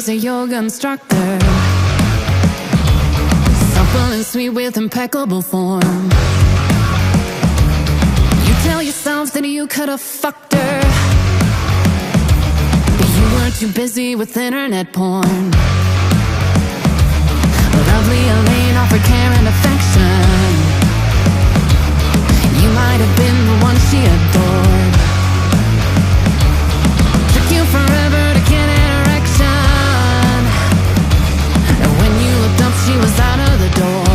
was a yoga instructor, supple and sweet with impeccable form. You tell yourself that you could have fucked her, but you were too busy with internet porn. Lovely Elaine offered care and affection. You might have been the one she adored. Took you forever to get an erection, and when you looked up, she was out of the door.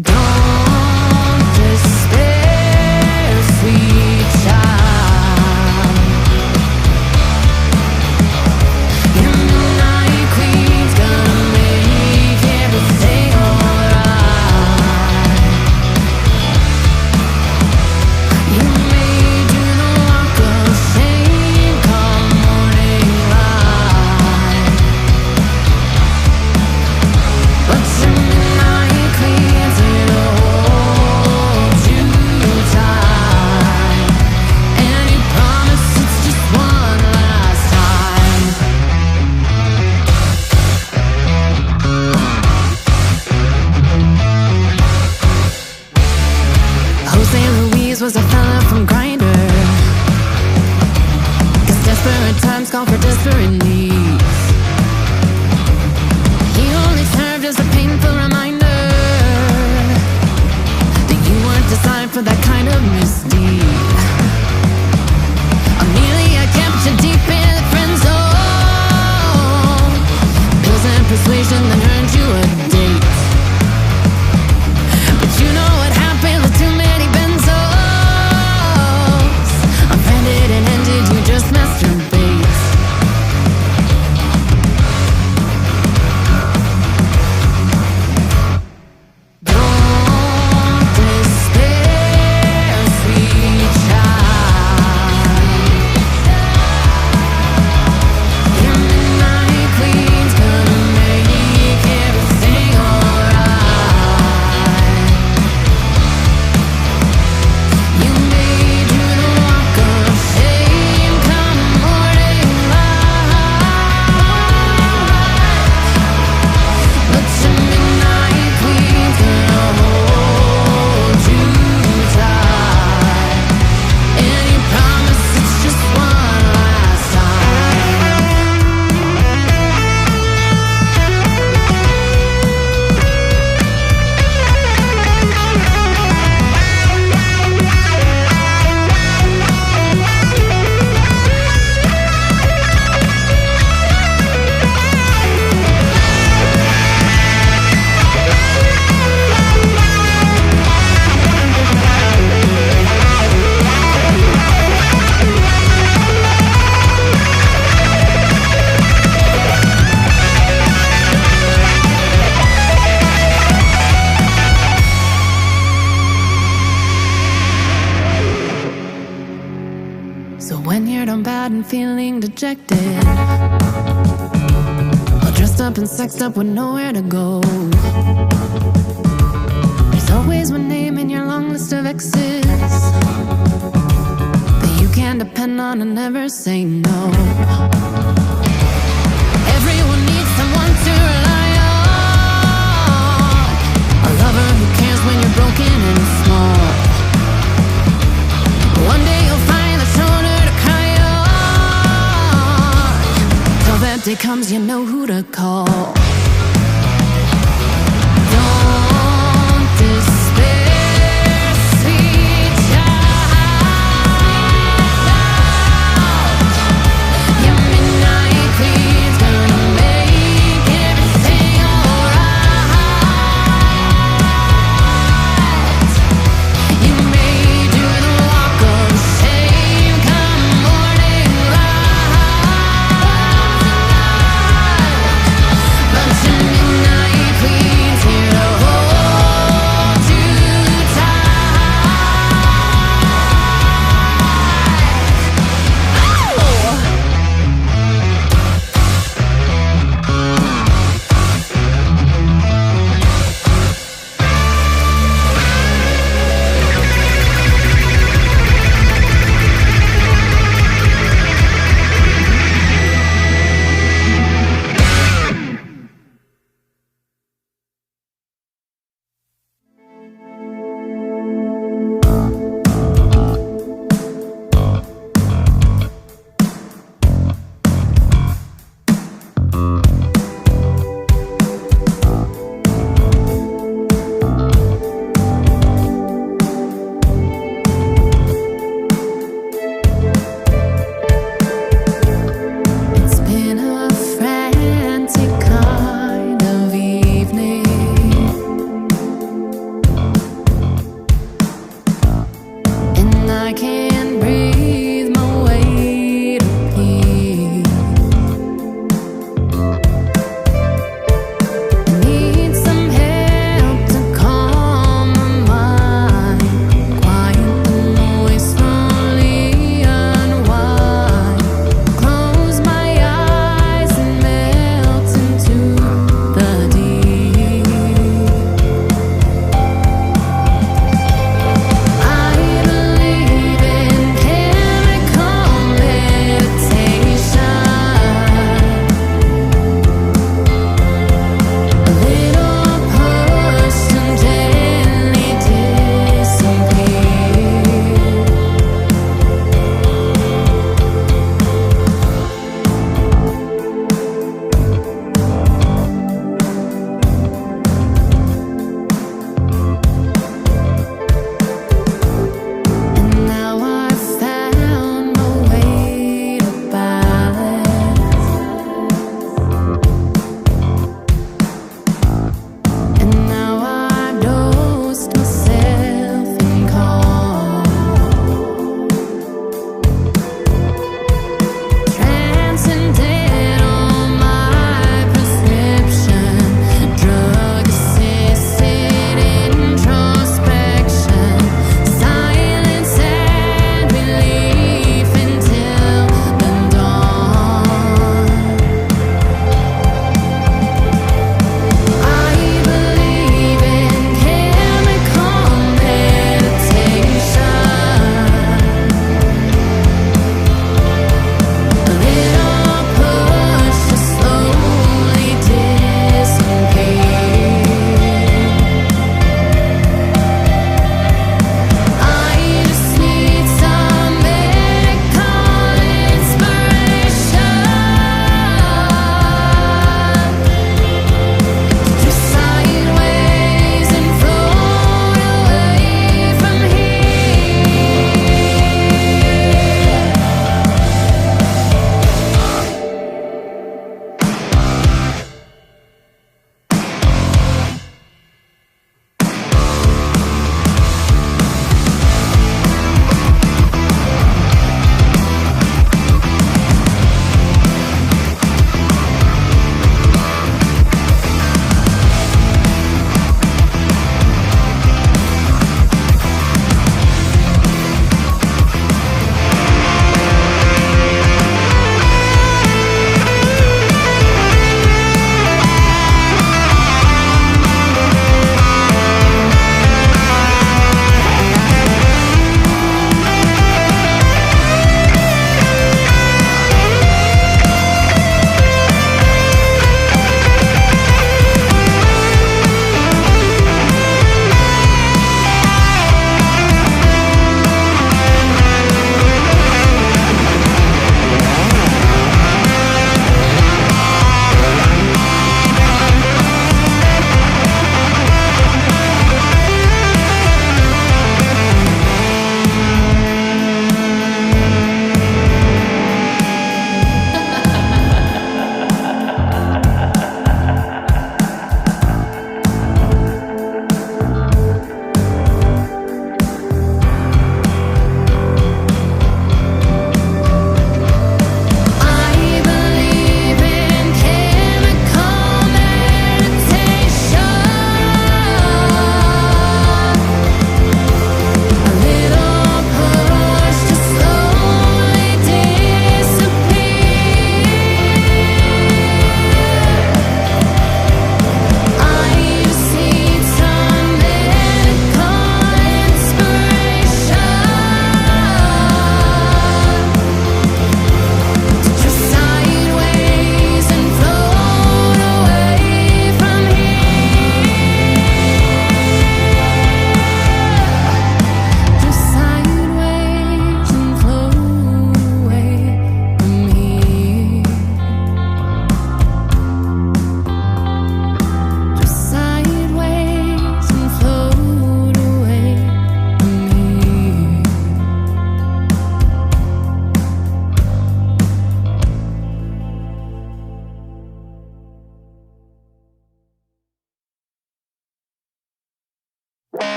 Don't despair, sweet child. Your midnight queen's gonna make everything alright. You may do the walk of shame come morning light, but your midnight queen's here to hold you tight, and you promise it's just one last time. Jose Luis was a fella from Grindr, 'cause desperate times call for desperate needs. He only served as a painful reminder that you weren't designed for that kind of misdeed. Amelia kept you deep in the friend zone, pills and persuasion that earned you a date. But you know what happened with too many benzos. Offended and ended, you just masturbate. Don't despair, sweet child. Your midnight queen's gonna make everything alright. You may do the walk of shame come morning light, but your midnight queen's gonna hold you tight, and you promise it's just one last time. So when you're done bad and feeling dejected, all dressed up and sexed up with nowhere to go, there's always one name in your long list of exes that you can depend on and never say no. Everyone needs someone to rely on, a lover who cares when you're broken and small. One day you'll find the shoulder to cry on. Till that day comes, you know who to call. Don't despair, sweet child. Your midnight queen's gonna make everything alright. You may do the walk of shame come morning light,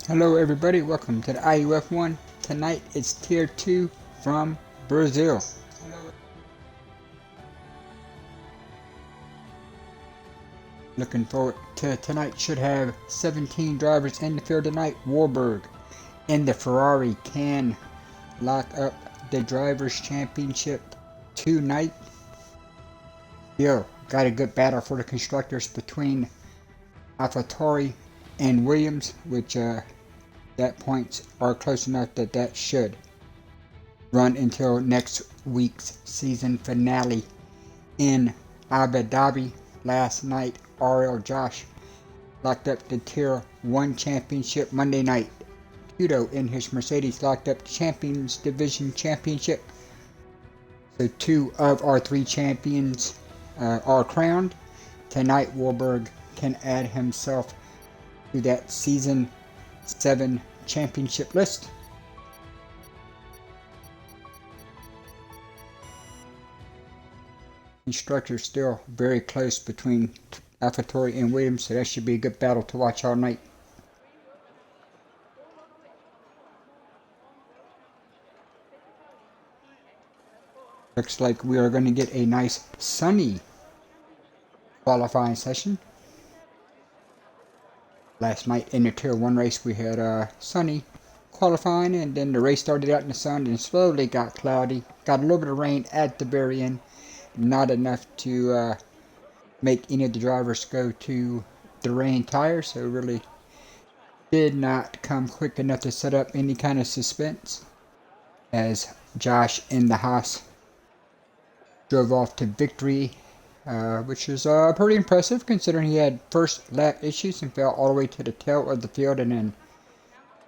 Hello everybody, welcome to the IUF1. Tonight it's Tier 2 from Brazil. Looking forward to tonight. Should have 17 drivers in the field tonight. Warburg in the Ferrari can lock up the Drivers' Championship tonight. Still got a good battle for the constructors between AlphaTauri and Williams, which that points are close enough that should run until next week's season finale in Abu Dhabi. Last night, RL Josh locked up the Tier 1 championship. Monday night, Kudo in his Mercedes locked up the Champions Division championship. So 2 of our 3 champions are crowned. Tonight, Warburg can add himself to that Season 7 championship list. Constructors still very close between AlphaTauri and Williams, so that should be a good battle to watch all night. Looks like we are going to get a nice sunny qualifying session. Last night in the Tier 1 race we had sunny qualifying, and then the race started out in the sun and slowly got cloudy. Got a little bit of rain at the very end. Not enough to make any of the drivers go to the rain tires, so really did not come quick enough to set up any kind of suspense, as Josh in the Haas drove off to victory, which is pretty impressive considering he had first lap issues and fell all the way to the tail of the field, and then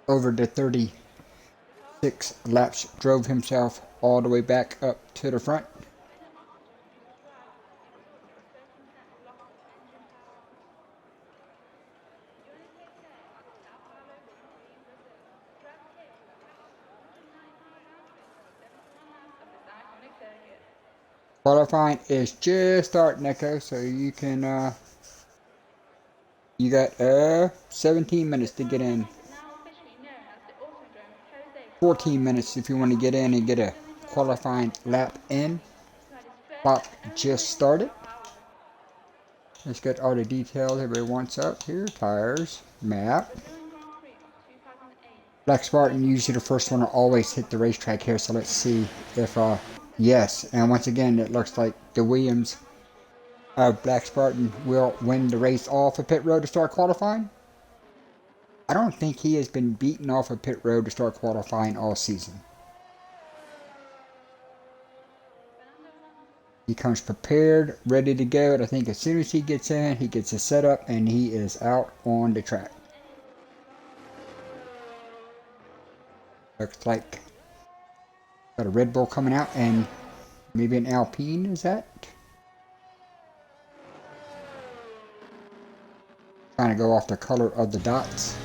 over the 36 laps drove himself all the way back up to the front. Qualifying is just starting, Echo, so you can you got 17 minutes to get in. 14 minutes if you want to get in and get a qualifying lap in. Clock just started. Let's get all the details everybody wants up here. Tires, map. Black Spartan, usually the first one to always hit the racetrack here, so let's see if yes, and once again it looks like the Williams of Black Spartan will win the race off of pit road to start qualifying. I don't think he has been beaten off of pit road to start qualifying all season. He comes prepared, ready to go, and I think as soon as he gets in, he gets a setup and he is out on the track. Looks like got a Red Bull coming out and maybe an Alpine, is that? Trying to go off the color of the dots.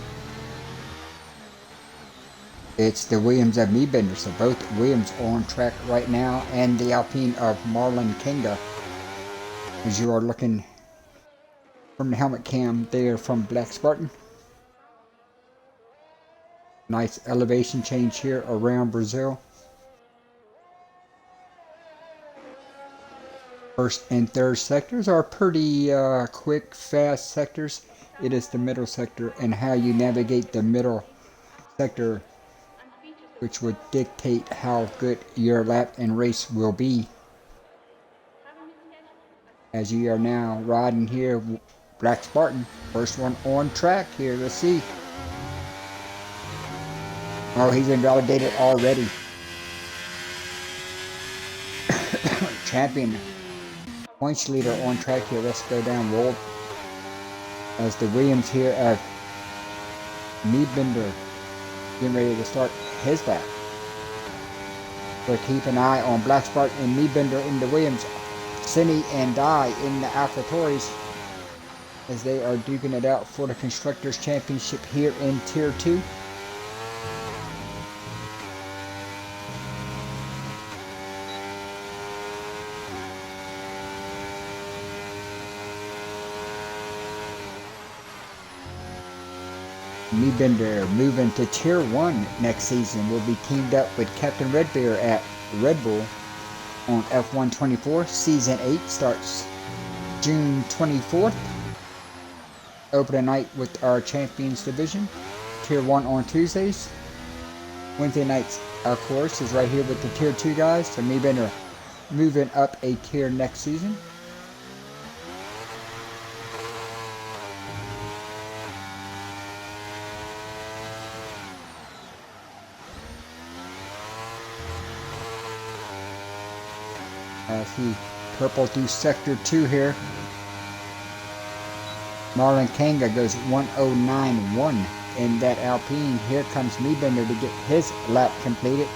It's the Williams of Niebender, so both Williams on track right now, and the Alpine of Marlon Kenga. As you are looking from the helmet cam there from Black Spartan. Nice elevation change here around Brazil. First and third sectors are pretty quick, fast sectors. It is the middle sector and how you navigate the middle sector which would dictate how good your lap and race will be. As you are now riding here, Black Spartan, first one on track here. Let's see. Oh, he's invalidated already. Champion. Points leader on track here. Let's go down roll. As the Williams here of Niebender getting ready to start his lap. So keep an eye on Black Spartan and Niebender in the Williams. Cine and Dye in the AlphaTauris as they are duking it out for the Constructors Championship here in Tier 2. Niebender moving to Tier 1 next season will be teamed up with Captain Redbeard at Red Bull on F124. Season 8 starts June 24th. Opening night with our Champions Division. Tier 1 on Tuesdays. Wednesday nights, of course, is right here with the Tier 2 guys. So Niebender moving up a tier next season. As he purple through Sector 2 here. Marlon Kanga goes 109.1 in that Alpine. Here comes Niebender to get his lap completed.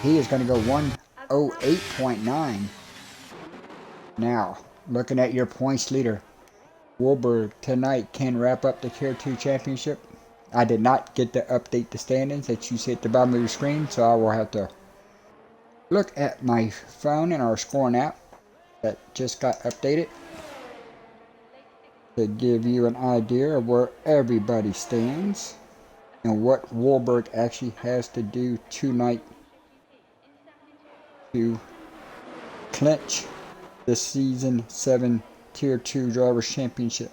He is going to go 108.9. Now, looking at your points leader, Wilbur tonight can wrap up the Tier 2 championship. I did not get to update the standings that you see at the bottom of your screen, so I will have to look at my phone and our scoring app that just got updated to give you an idea of where everybody stands and what Wahlberg actually has to do tonight to clinch the Season 7 Tier 2 Drivers' Championship.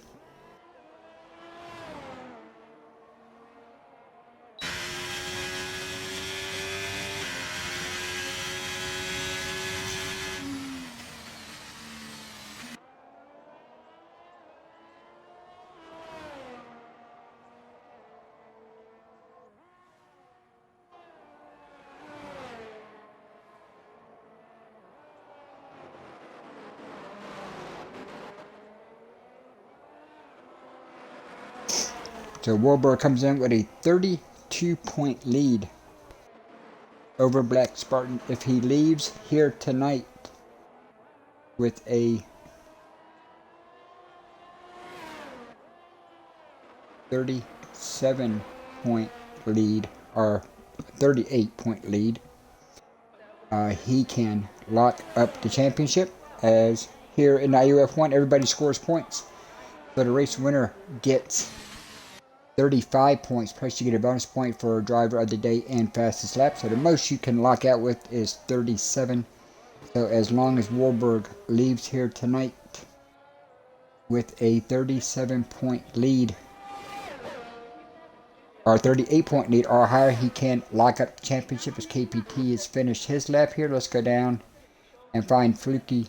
So Warburg comes in with a 32-point lead over Black Spartan. If he leaves here tonight with a 37-point lead, or 38-point lead, he can lock up the championship, as here in IUF1 everybody scores points. So the race winner gets 35 points, plus you get a bonus point for driver of the day and fastest lap. So the most you can lock out with is 37. So as long as Warburg leaves here tonight with a 37-point lead, or 38-point lead or higher, he can lock up the championship as KPT has finished his lap here. Let's go down and find Fluky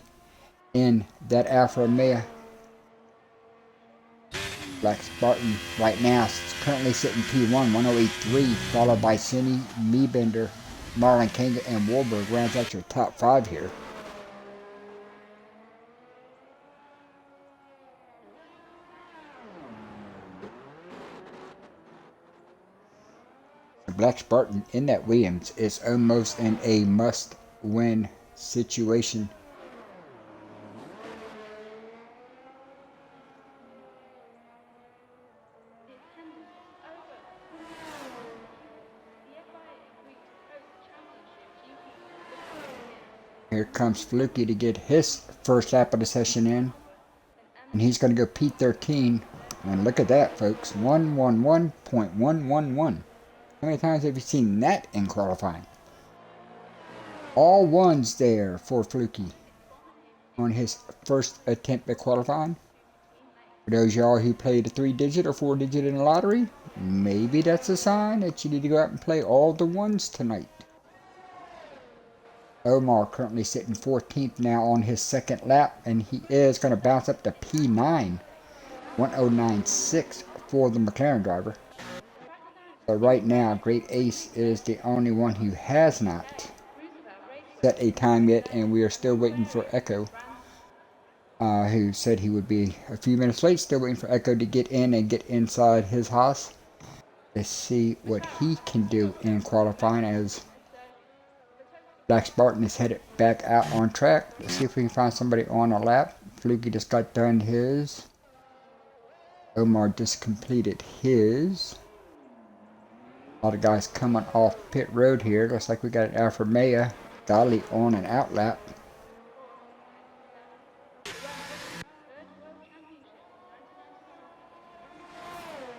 in that Alfa Romeo. Black Spartan right now is currently sitting P1, 1083, followed by Cine, Meebender, Marlon Kanga, and Warburg. Rounds out your top 5 here. Black Spartan in that Williams is almost in a must-win situation. Here comes Fluky to get his first lap of the session in. And he's going to go P13. And look at that, folks. 111.111. How many times have you seen that in qualifying? All ones there for Fluky on his first attempt at qualifying. For those y'all who played a 3-digit or 4-digit in the lottery, maybe that's a sign that you need to go out and play all the ones tonight. Omar currently sitting 14th now on his second lap, and he is going to bounce up to P9, 1096 for the McLaren driver. So right now, Great Ace is the only one who has not set a time yet, and we are still waiting for Echo, who said he would be a few minutes late. Still waiting for Echo to get in and get inside his Haas to see what he can do in qualifying, as Black Spartan is headed back out on track. Let's see if we can find somebody on a lap. Fluky just got done his. Omar just completed his. A lot of guys coming off pit road here. Looks like we got an Alfa Romeo. Dolly on an out lap.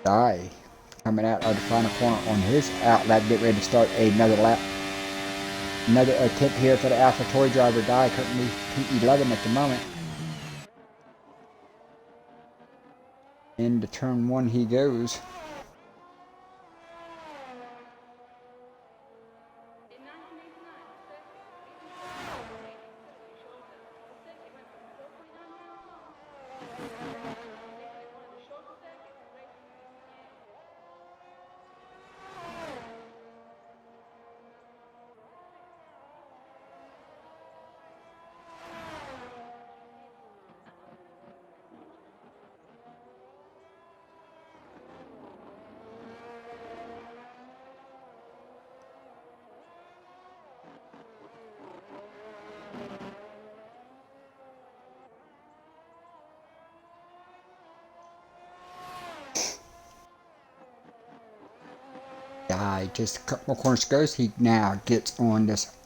Guy coming out of the final corner on his out lap. Get ready to start another lap. Another attempt here for the Alpha Toy driver. Guy currently P11 at the moment. Into turn 1 he goes. Just a couple more corners goes. He now gets on this,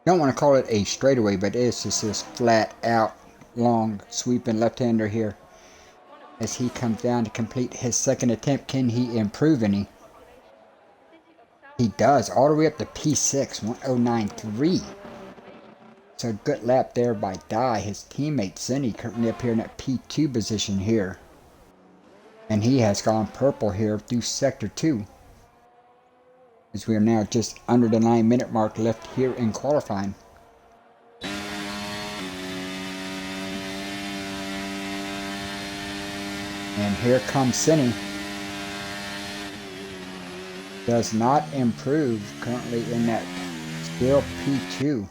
don't want to call it a straightaway, but it's just this flat out long sweeping left-hander here as he comes down to complete his second attempt. Can he improve any? He does, all the way up to P6, 1093. So good lap there by Dye. His teammate Zinni currently up here in that P2 position here. And he has gone purple here through sector 2. As we are now just under the 9-minute mark left here in qualifying. And here comes Zinni. Does not improve currently in that still P2.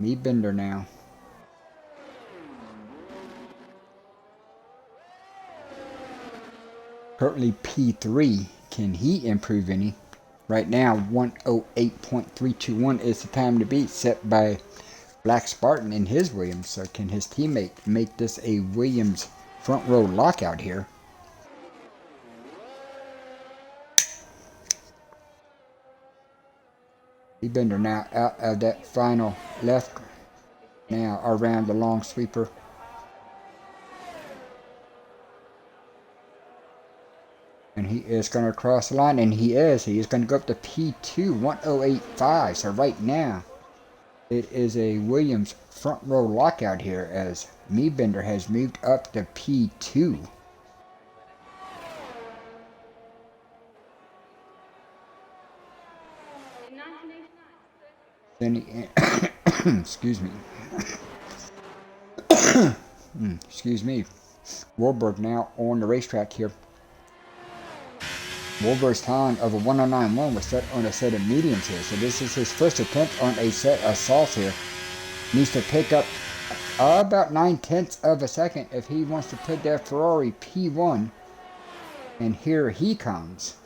Me Bender now. Currently P3. Can he improve any? Right now 108.321 is the time to beat set by Black Spartan in his Williams. So can his teammate make this a Williams front row lockout here? Me Bender now out of that final left. Now around the long sweeper. And he is going to cross the line, and he is going to go up to P2, 108.5. So right now, it is a Williams front row lockout here as Me Bender has moved up to P2. Then excuse me. Excuse me. Warburg now on the racetrack here. Warburg's time of a 109.1 was set on a set of mediums here. So this is his first attempt on a set of softs here. Needs to pick up about 9/10 of a second if he wants to put that Ferrari P1. And here he comes.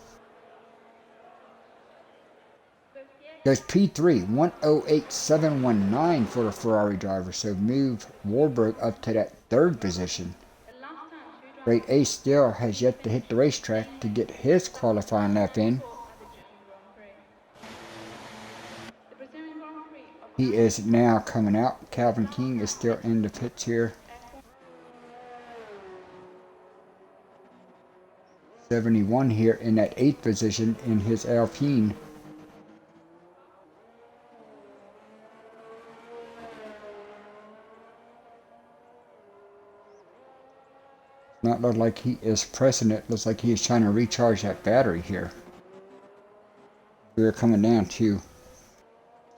There's P3, 108.719 for the Ferrari driver. So move Warburg up to that 3rd position. Great Ace still has yet to hit the racetrack to get his qualifying lap in. He is now coming out. Calvin King is still in the pits here. 71 here in that 8th position in his Alpine. Not look like he is pressing it. Looks like he is trying to recharge that battery here. We're coming down to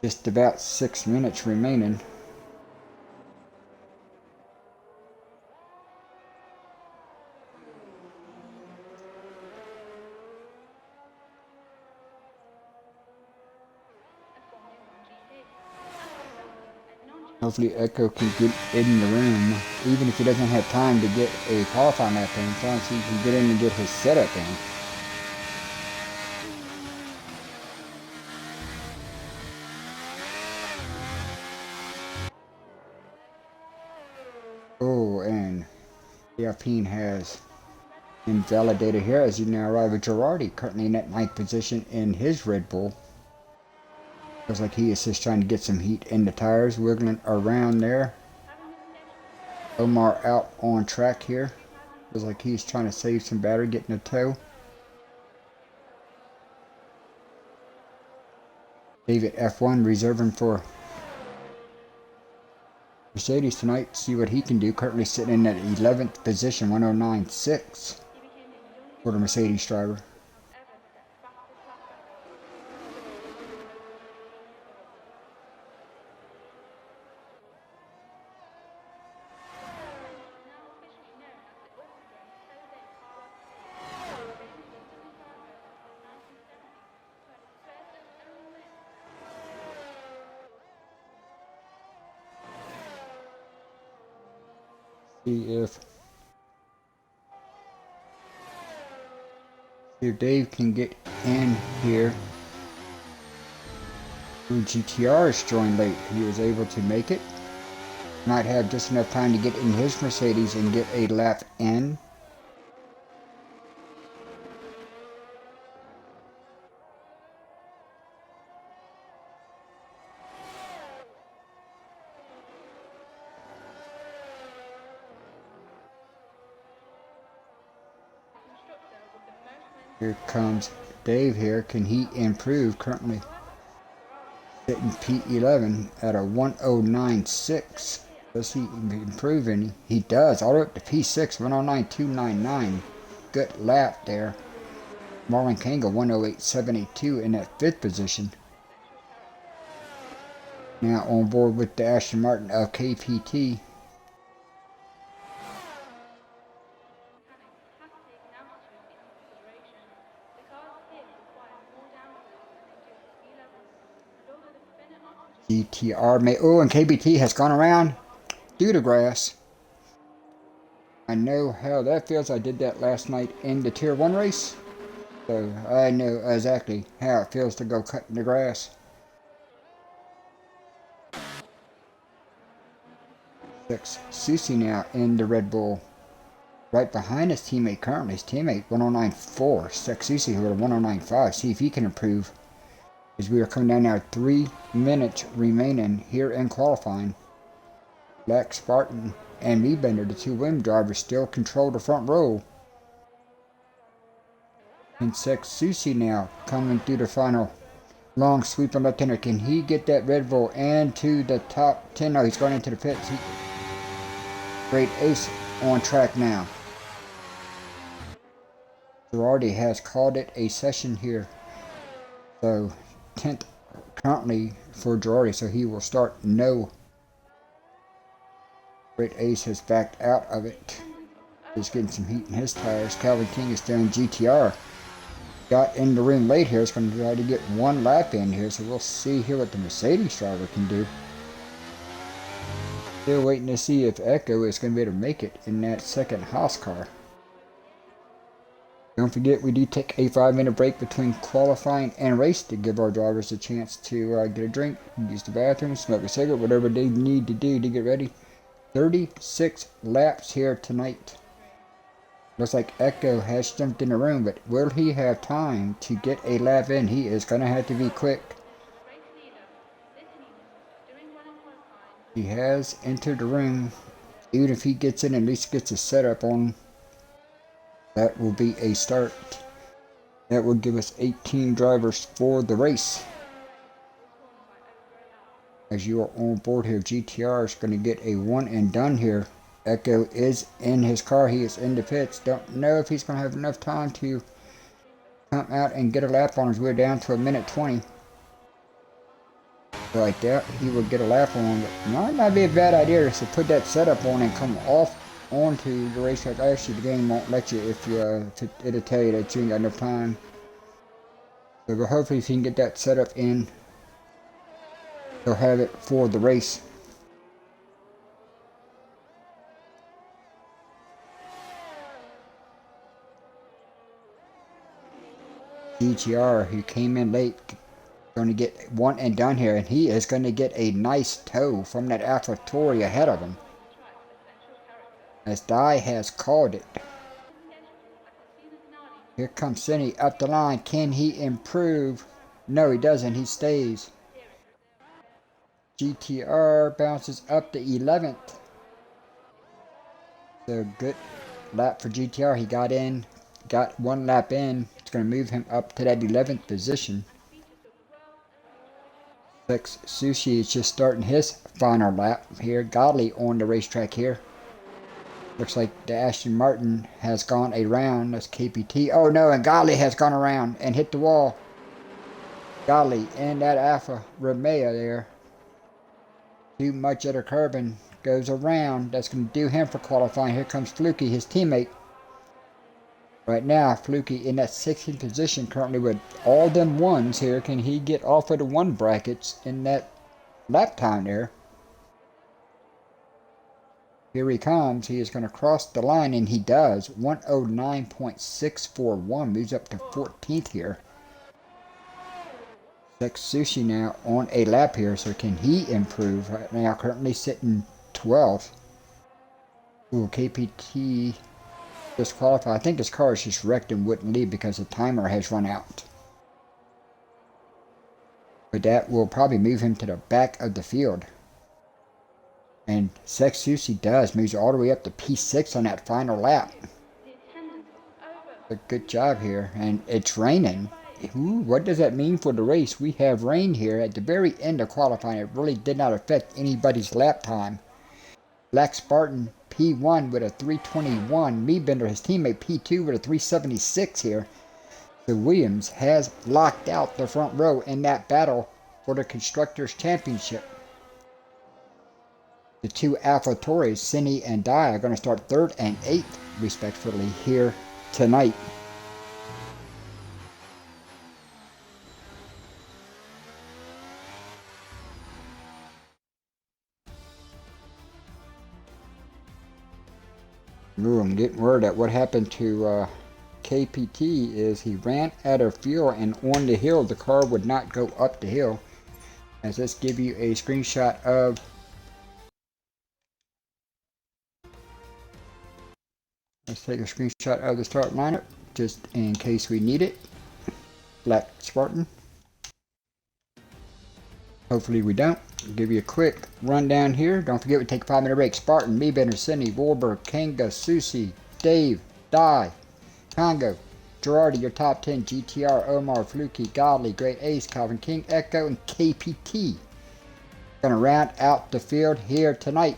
just about 6 minutes remaining. Hopefully Echo can get in the room, even if he doesn't have time to get a qualifying lap in, as long as he can get in and get his setup in. Oh, and the Alpine has invalidated here as he now arrives with Girardi, currently in that 9th position in his Red Bull. Looks like he is just trying to get some heat in the tires, wiggling around there. Omar out on track here. Looks like he's trying to save some battery, getting a tow. David F1 reserving for Mercedes tonight. See what he can do. Currently sitting in that 11th position, 109.6 for the Mercedes driver. See if Dave can get in here. Ooh, GTR is joined late. He was able to make it. Might have just enough time to get in his Mercedes and get a lap in. Here comes Dave here. Can he improve? Currently sitting P11 at a 109.6. Does he improve any? He does. All the way up to P6, 109.299. Good lap there. Marlon Kanga 108.782 in that 5th position. Now on board with the Aston Martin of KPT. GTR may. Oh, and KBT has gone around through the grass. I know how that feels. I did that last night in the Tier 1 race. So I know exactly how it feels to go cutting the grass. 6. Susi now in the Red Bull. Right behind his teammate currently. His teammate 109.4. Susi who at 109.5. See if he can improve. As we are coming down now, 3 minutes remaining here in qualifying. Black Spartan and Meebender, the 2 Wim drivers, still control the front row. And Susi now coming through the final. Long sweep on left-hander. Can he get that Red Bull and to the top 10? No, he's going into the pits. Great Ace on track now. Girardi has called it a session here. So 10th currently for Girardi, so he will start no. Great Ace has backed out of it. He's getting some heat in his tires. Calvin King is still in GTR. Got in the ring late here. It's going to try to get 1 lap in here, so we'll see here what the Mercedes driver can do. Still waiting to see if Echo is going to be able to make it in that second Haas car. Don't forget, we do take a 5-minute break between qualifying and race to give our drivers a chance to get a drink, use the bathroom, smoke a cigarette, whatever they need to do to get ready. 36 laps here tonight. Looks like Echo has jumped in the room, but will he have time to get a lap in? He is going to have to be quick. He has entered the room. Even if he gets in, at least gets a setup on. That will be a start. That will give us 18 drivers for the race. As you are on board here, GTR is going to get a 1 and done here. Echo is in his car. He is in the pits. Don't know if he's going to have enough time to come out and get a lap on as we're down to 1:20. So like that, he will get a lap on. But might not be a bad idea to put that setup on and come off onto the racetrack. Actually, the game won't let you if you it'll tell you that you ain't got enough time. So but hopefully if you can get that setup in, he'll have it for the race. GTR, who came in late, going to get 1 and done here, and he is going to get a nice tow from that AlphaTauri ahead of him. As Dye has called it. Here comes Cindy up the line. Can he improve? No, he doesn't. He stays. GTR bounces up to 11th. So good lap for GTR. He got in, got 1 lap in. It's going to move him up to that 11th position. Sushi is just starting his final lap here. Godley on the racetrack here. Looks like the Aston Martin has gone around. That's KPT. Oh no, and Godley has gone around and hit the wall. Godley and that Alfa Romeo there. Too much of the carbon goes around. That's going to do him for qualifying. Here comes Fluky, his teammate. Right now, Fluky in that 16th position currently with all them ones here. Can he get off of the 1 brackets in that lap time there? Here he comes. He is going to cross the line, and he does. 109.641 moves up to 14th here. Sushi now on a lap here, so can he improve? Right now, currently sitting 12th. Ooh, KPT disqualified. I think his car is just wrecked and wouldn't leave because the timer has run out. But that will probably move him to the back of the field. And Susi does. Moves all the way up to P6 on that final lap. A good job here. And it's raining. Ooh, what does that mean for the race? We have rain here at the very end of qualifying. It really did not affect anybody's lap time. Black Spartan P1 with a 321. Meebender, his teammate P2 with a 376 here. So Williams has locked out the front row in that battle for the Constructors' Championship. The two AlphaTauris, Cine and Dai, are going to start 3rd and 8th, respectively, here tonight. Ooh, I'm getting word that what happened to KPT is he ran out of fuel, and on the hill the car would not go up the hill. As let's give you a screenshot of let's take a screenshot of the start lineup just in case we need it. Black Spartan. Hopefully we don't. I'll give you a quick rundown here. Don't forget we take a 5-minute break. Spartan, Meebender, Cindy, Warburg, Kanga, Susie, Dave, Dai, Congo, Girardi, your top 10, GTR, Omar, Fluky, Godly, Great Ace, Calvin King, Echo, and KPT. Gonna round out the field here tonight.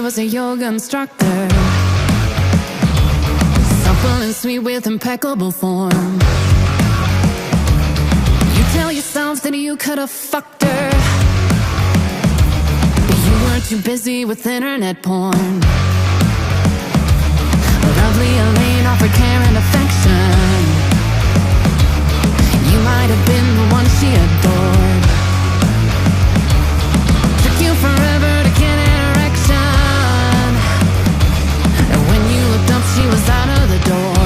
Was a yoga instructor, supple and sweet with impeccable form. You tell yourself that you could have fucked her, but you were too busy with internet porn. Lovely Elaine offered care and affection. You might have been the one she adored. Took you forever to get an erection. She was out of the door.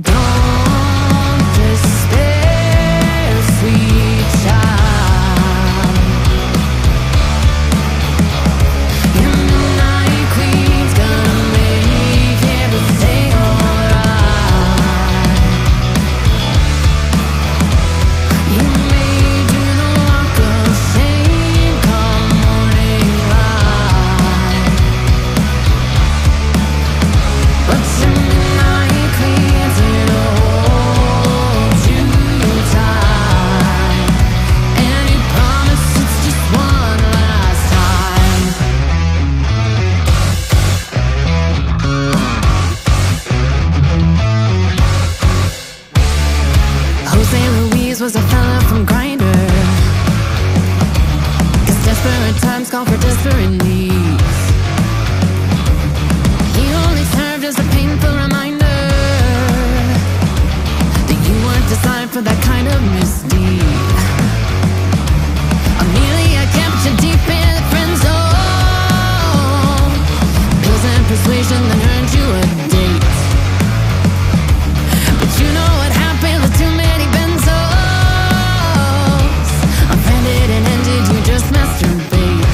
Don't despair, sweet child. And the Night Queen's gonna make everything alright. You made you the walk of shame. Was a fella from Grindr, 'cause desperate times call for desperate needs. He only served as a painful reminder that you weren't designed for that kind of misdeed. Amelia kept you deep in the friend zone. Pills and persuasion that earned you a date. But you know what happened with too many benzos. Offended and ended, you just masturbate.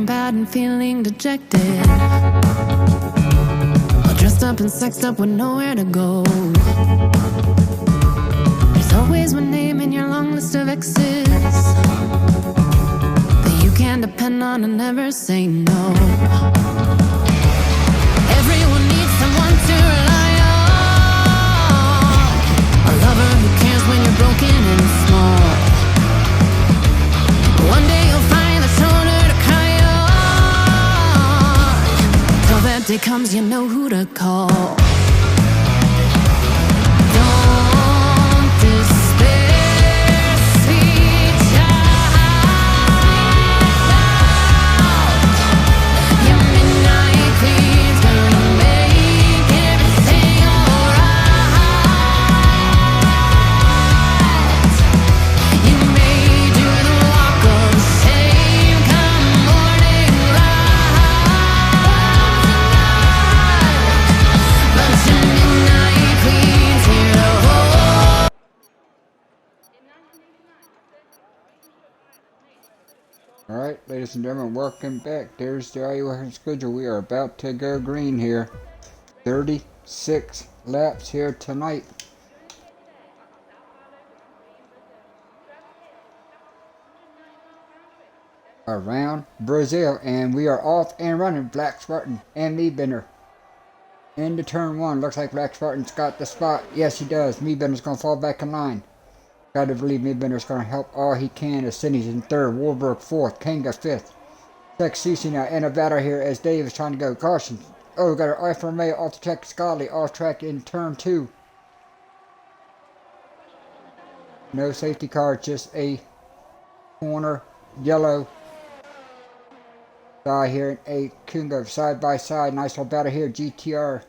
I'm bad and feeling dejected. All dressed up and sexed up with nowhere to go. There's always one name in your long list of exes that you can depend on and never say no. Everyone needs someone to rely on, a lover who cares when you're broken and small. One day you'll find the shoulder to cry on. Till that day comes, you know who to call. Don't despair, sweet child. Your midnight queen's gonna make everything alright. You may do the walk of shame come morning light, but your midnight queen's here to hold. Alright, ladies and gentlemen, welcome back. There's the IUF1 schedule. We are about to go green here. 36 laps here tonight. Around Brazil, and we are off and running. Black Spartan and me Bender into turn one. Looks like Black Spartan's got the spot. Yes, he does. Me Bender's gonna fall back in line. Gotta believe me Bender's gonna help all he can. As Cindy's in third, Warburg fourth, Kanga fifth. Susi now in a battle here as Dave is trying to go. Caution. Oh, we got our IUF1 off the track. Scotty off track in turn two. No safety car, just a corner yellow guy here in a Kunga side by side. Nice little battle here. GTR.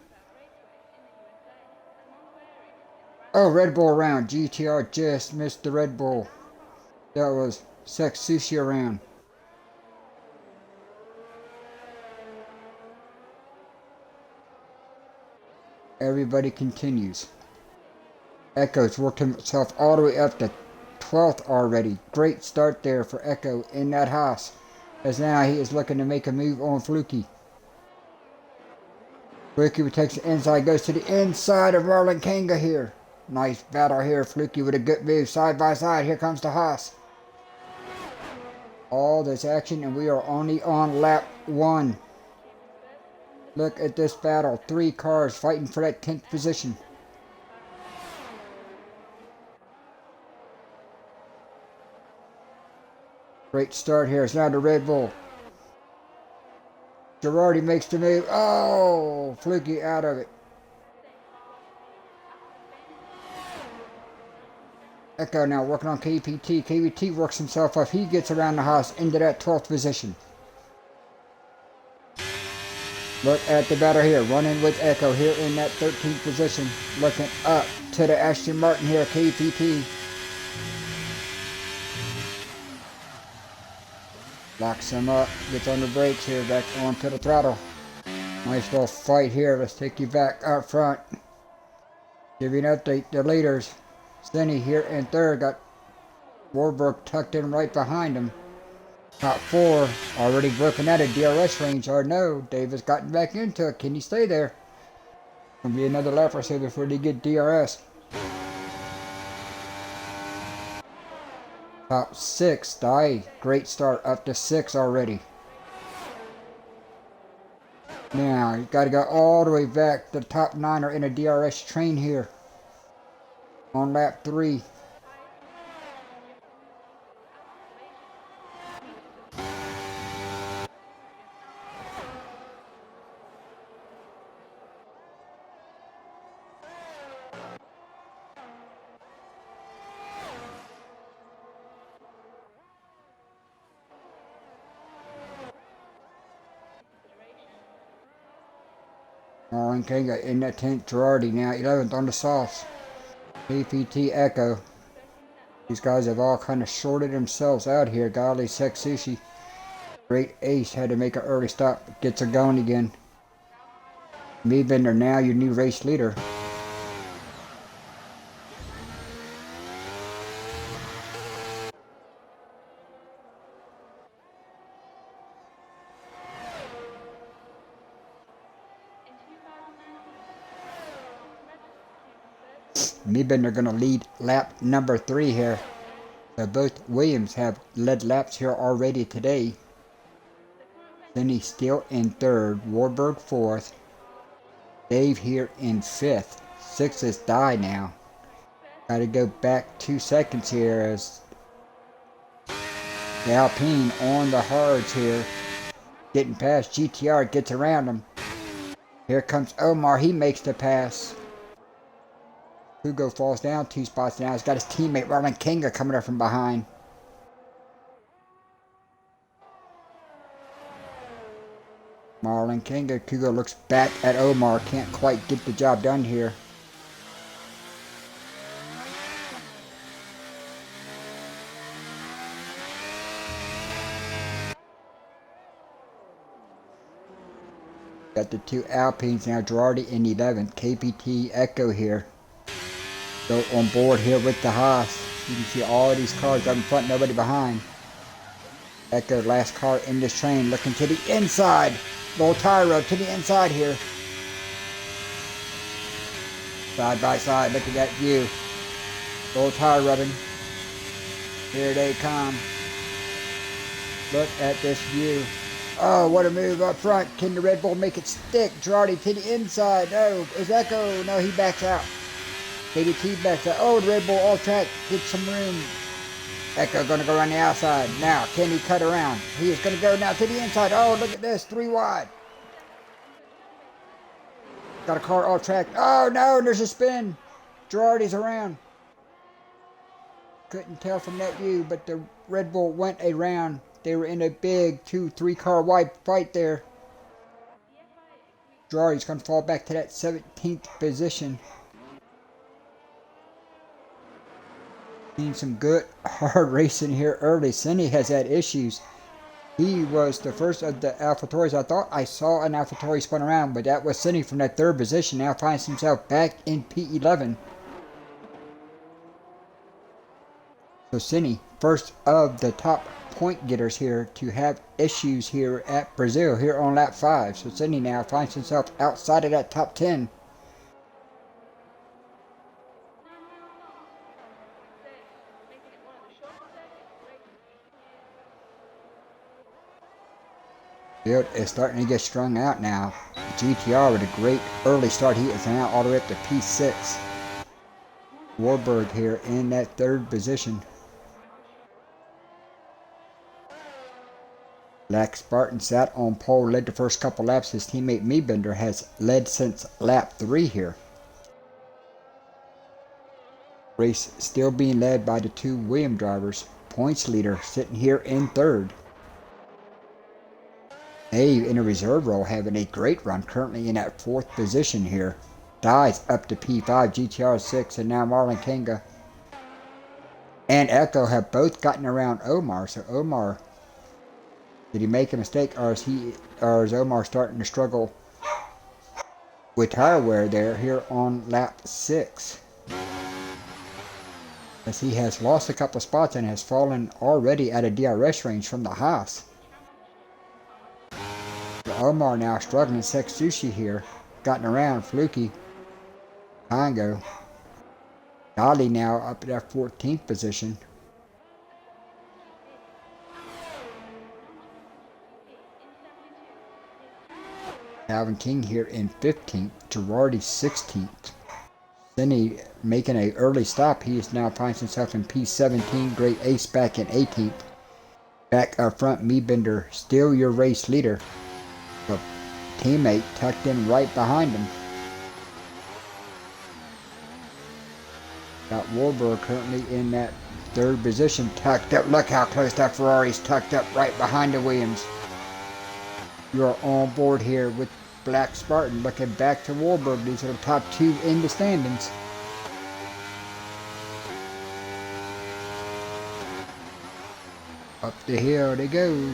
Oh, Red Bull around. GTR just missed the Red Bull. That was Sushi around. Everybody continues. Echo's worked himself all the way up to 12th already. Great start there for Echo in that house, as now he is looking to make a move on Fluky. Fluky takes the inside, goes to the inside of Marlon Kanga here. Nice battle here. Fluky with a good move side by side. Here comes the Haas. All this action, and we are only on lap one. Look at this battle. 3 cars fighting for that 10th position. Great start here. It's now the Red Bull. Girardi makes the move. Oh, Fluky out of it. Echo now working on KPT. KPT works himself up. He gets around the house into that 12th position. Look at the battle here. Running with Echo here in that 13th position. Looking up to the Aston Martin here. KPT. Locks him up. Gets on the brakes here. Back onto the throttle. Nice little fight here. Let's take you back up front. Give you an update. The leaders. Stenny here in third. Got Warburg tucked in right behind him. Top 4 already broken out of DRS range, or no, Davis gotten back into it. Can he stay there? Gonna be another lap or so before they get DRS. Top 6, die. Great start, up to 6 already. Now, you gotta go all the way back. The top 9 are in a DRS train here. On lap 3. Marlon Kanga in that 10th. Girardi now 11th on the softs. KPT Echo. These guys have all kind of shorted themselves out here. Golly, Sushi. Great ace. Had to make an early stop. Gets it going again. Me Bender now your new race leader. Meebender going to lead lap number 3 here. So both Williams have led laps here already today. Cindy still in 3rd, Warburg 4th, Dave here in 5th. 6th is Di now. Got to go back 2 seconds here as the Alpine on the hards here. Getting past GTR, gets around him. Here comes Omar, he makes the pass. Hugo falls down 2 spots now. He's got his teammate Marlon Kinga coming up from behind. Marlon Kinga, Hugo looks back at Omar, can't quite get the job done here. Got the 2 Alpines now, Girardi in 11th, KPT Echo here. So on board here with the Haas. You can see all these cars up in front, nobody behind. Echo, last car in this train, looking to the inside. Little tire rub to the inside here. Side by side, look at that view. Little tire rubbing. Here they come. Look at this view. Oh, what a move up front. Can the Red Bull make it stick? Girardi to the inside. Oh, is Echo? No, he backs out. KBT backs out. Oh, the Red Bull off track. Gets some room. Echo going to go around the outside. Now, can he cut around? He is going to go now to the inside. Oh, look at this. 3 wide. Got a car off track. Oh, no, there's a spin. Girardi's around. Couldn't tell from that view, but the Red Bull went around. They were in a big 2-3 car wide fight there. Girardi's going to fall back to that 17th position. Seen some good hard racing here early. Cindy has had issues. He was the first of the AlphaTauris. I thought I saw an AlphaTauri spun around, but that was Cindy from that 3rd position. Now finds himself back in P11. So Cindy, first of the top point getters here to have issues here at Brazil, here on lap 5. So Cindy now finds himself outside of that top 10. Field is starting to get strung out now. GTR with a great early start. He is now all the way up to P6. Warburg here in that 3rd position. Black Spartan sat on pole, led the first couple laps. His teammate Meebender has led since lap 3 here. Race still being led by the 2 Williams drivers. Points leader sitting here in 3rd. Dave in a reserve role having a great run, currently in that 4th position here. Dies up to P5, GTR 6, and now Marlon Kinga and Echo have both gotten around Omar. So Omar, did he make a mistake, or is Omar starting to struggle with tire wear there here on lap 6? As he has lost a couple of spots and has fallen already at a DRS range from the Haas. Omar now struggling. Sex Sushi here, gotten around Fluky, Congo. Dolly now up at that 14th position. Calvin King here in 15th. Girardi 16th. Cindy making an early stop. He is now finds himself in P17. Great Ace back in 18th. Back up front, Meebender still your race leader. A teammate tucked in right behind him. Got Warburg currently in that 3rd position, tucked up. Look how close that Ferrari's tucked up right behind the Williams. You're on board here with Black Spartan, looking back to Warburg. These are the top 2 in the standings. Up the hill they go.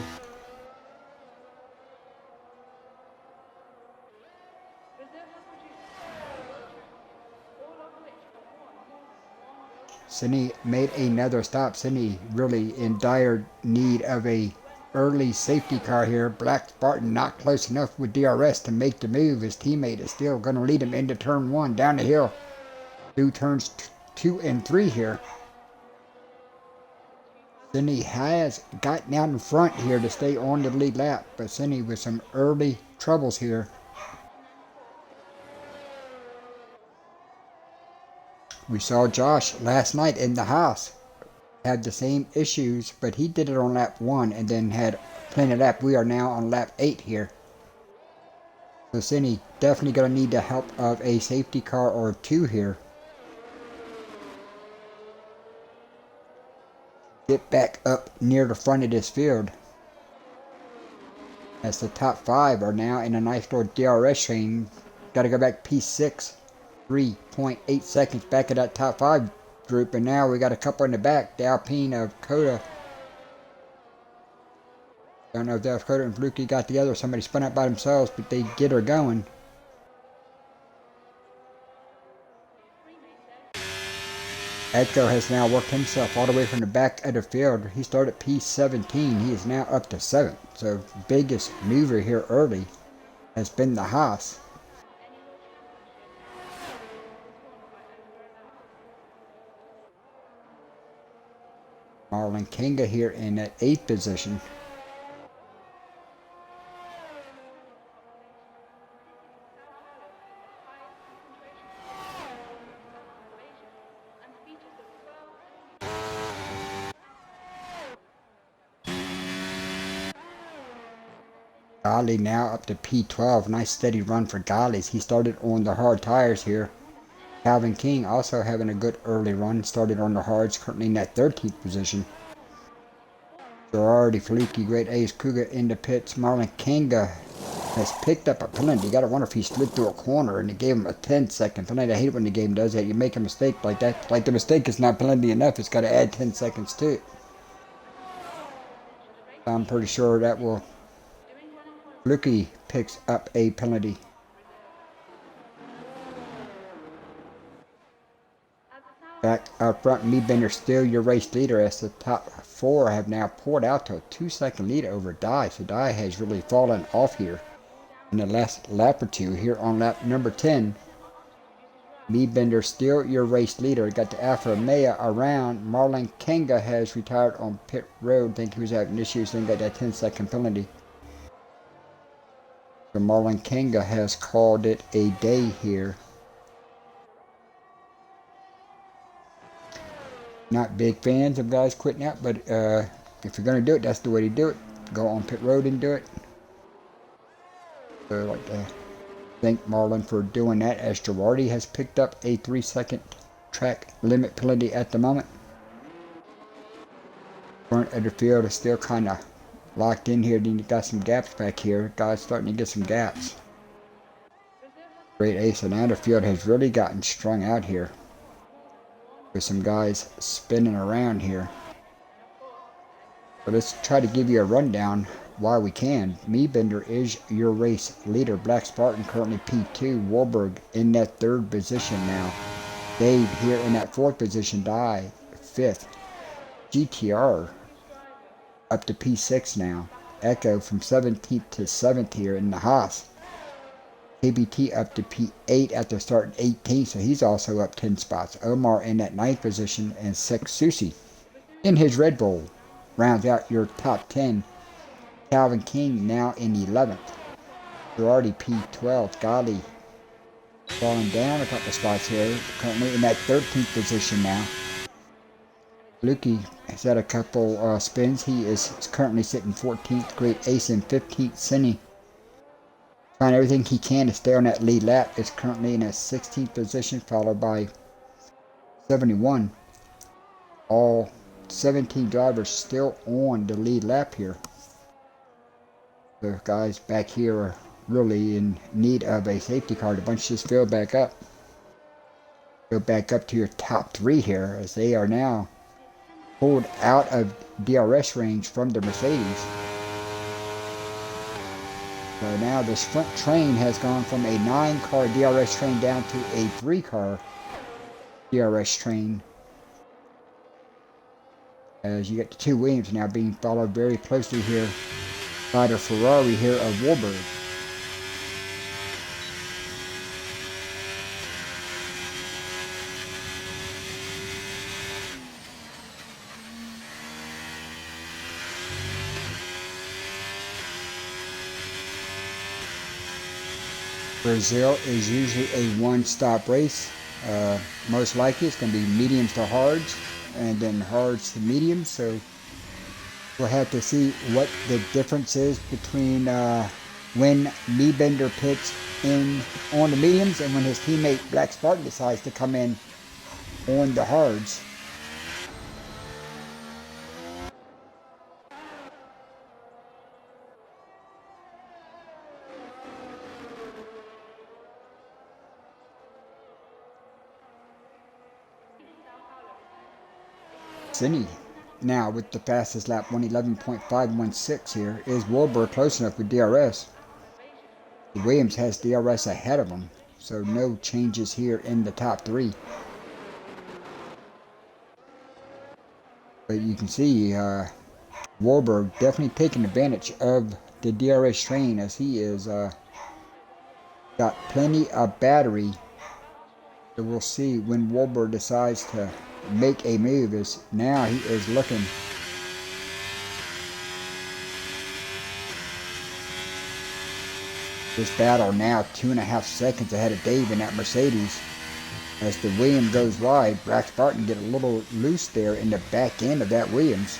Cindy made another stop. Cindy really in dire need of a early safety car here. Black Spartan not close enough with DRS to make the move. His teammate is still going to lead him into turn 1 down the hill. through turns 2 and 3 here. Cindy has gotten out in front here to stay on the lead lap, but Cindy with some early troubles here. We saw Josh last night in the house had the same issues, but he did it on lap 1 and then had plenty of lap. We are now on lap 8 here. So Cindy definitely going to need the help of a safety car or 2 here. Get back up near the front of this field, as the top 5 are now in a nice little DRS train. Got to go back P6, 3.8 seconds back of that top 5 group, and now we got a couple in the back. The Alpine of Coda. Don't know if Del Coda and Fluky got together, somebody spun out by themselves, but they get her going. Edko has now worked himself all the way from the back of the field. He started P17. He is now up to 7th. So biggest mover here early has been the Haas. Marlon Kinga here in that 8th position. Gali now up to P12. Nice steady run for Gali's. He started on the hard tires here. Calvin King also having a good early run. Started on the hards, currently in that 13th position. Gerardi, Fluky, Great Ace, Kuga in the pits. Marlon Kinga has picked up a penalty. You gotta wonder if he slid through a corner and it gave him a 10-second penalty. I hate it when the game does that. You make a mistake like that. Like the mistake is not penalty enough. It's gotta add 10 seconds to it. I'm pretty sure that will... Fluky picks up a penalty. Back up front, Meebender still your race leader, as the top 4 have now poured out to a 2-second lead over Dye. So Dye has really fallen off here in the last lap or 2 here on lap number 10. Meebender still your race leader. Got the Alfa Romeo around. Marlon Kinga has retired on pit road. Think he was having issues, then got that 10-second penalty. So Marlon Kinga has called it a day here. Not big fans of guys quitting out, but if you're going to do it, that's the way to do it. Go on pit road and do it. So I'd like to thank Marlon for doing that, as Girardi has picked up a 3-second track limit penalty at the moment. Front of the field is still kind of locked in here. Then you got some gaps back here. Guys starting to get some gaps. Great Ace, and now the field has really gotten strung out here, with some guys spinning around here. But let's try to give you a rundown while we can. Meebender is your race leader. Black Spartan currently P2. Warburg in that 3rd position now. Dave here in that 4th position. Dye 5th. GTR up to P6 now. Echo from 17th to 7th here in the Haas. KBT up to P8 after starting 18th, so he's also up 10 spots. Omar in that 9th position, and Sex Susi in his Red Bull rounds out your top 10. Calvin King now in 11th. Girardi P12. Gali falling down a couple spots here, currently in that 13th position now. Luki has had a couple spins. He is currently sitting 14th. Great Ace in 15th. Cindy trying everything he can to stay on that lead lap. Is currently in a 16th position, followed by 71. All 17 drivers still on the lead lap here. The guys back here are really in need of a safety car to bunch this field back up. Go back up to your top 3 here, as they are now pulled out of DRS range from the Mercedes. So now this front train has gone from a 9-car DRS train down to a 3-car DRS train. As you get the 2 Williams now being followed very closely here by the Ferrari here of Warburg. Brazil is usually a one-stop race. Most likely it's going to be mediums to hards and then hards to mediums. So we'll have to see what the difference is between when Kneebender pits in on the mediums and when his teammate Black Spartan decides to come in on the hards. Cine now with the fastest lap, 111.516 here. Is Warburg close enough with DRS? Williams has DRS ahead of him, so no changes here in the top three. But you can see Warburg definitely taking advantage of the DRS train, as he is got plenty of battery. So we'll see when Warburg decides to make a move. Is now he is looking. This battle now 2.5 seconds ahead of Dave in that Mercedes. As the Williams goes wide, Black Spartan get a little loose there in the back end of that Williams.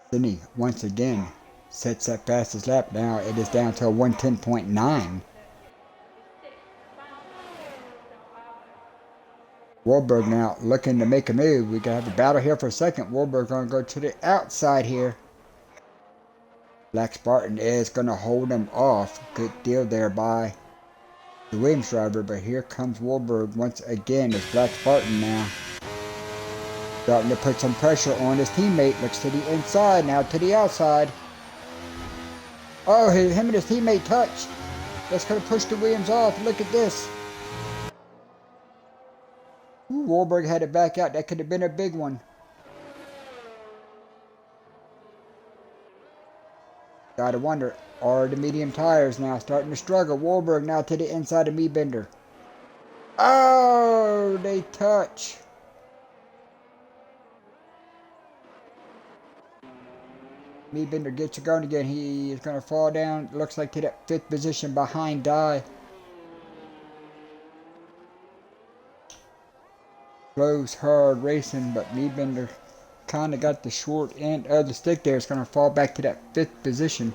Sydney once again sets that fastest lap. Now it is down to a 110.9. Warburg now looking to make a move. We can have a battle here for a second. Warburg going to go to the outside here. Black Spartan is going to hold him off. Good deal there by the Williams driver. But here comes Warburg once again as Black Spartan now starting to put some pressure on his teammate. Looks to the inside, now to the outside. Oh, him and his teammate touched. That's going to push the Williams off. Look at this. Ooh, Warburg had to back out. That could have been a big one. Gotta wonder, are the medium tires now starting to struggle? Warburg now to the inside of Kneebender. Oh, they touch. Kneebender gets it going again. He is going to fall down. Looks like to that 5th position behind Dye. Close, hard racing, but Kneebender kind of got the short end of the stick there. It's going to fall back to that 5th position.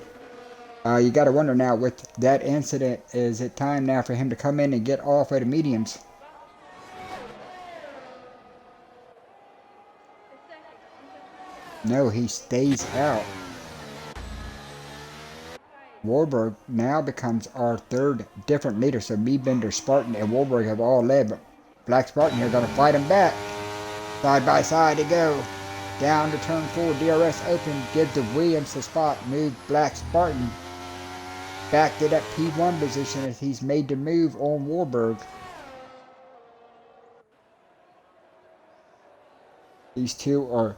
You got to wonder now with that incident, is it time now for him to come in and get off of the mediums? No, he stays out. Warburg now becomes our 3rd different leader. So Kneebender, Spartan, and Warburg have all led, but Black Spartan here going to fight him back. Side by side to go. Down to turn 4, DRS open, give the Williams the spot, move Black Spartan back to that P1 position as he's made the move on Warburg. These two are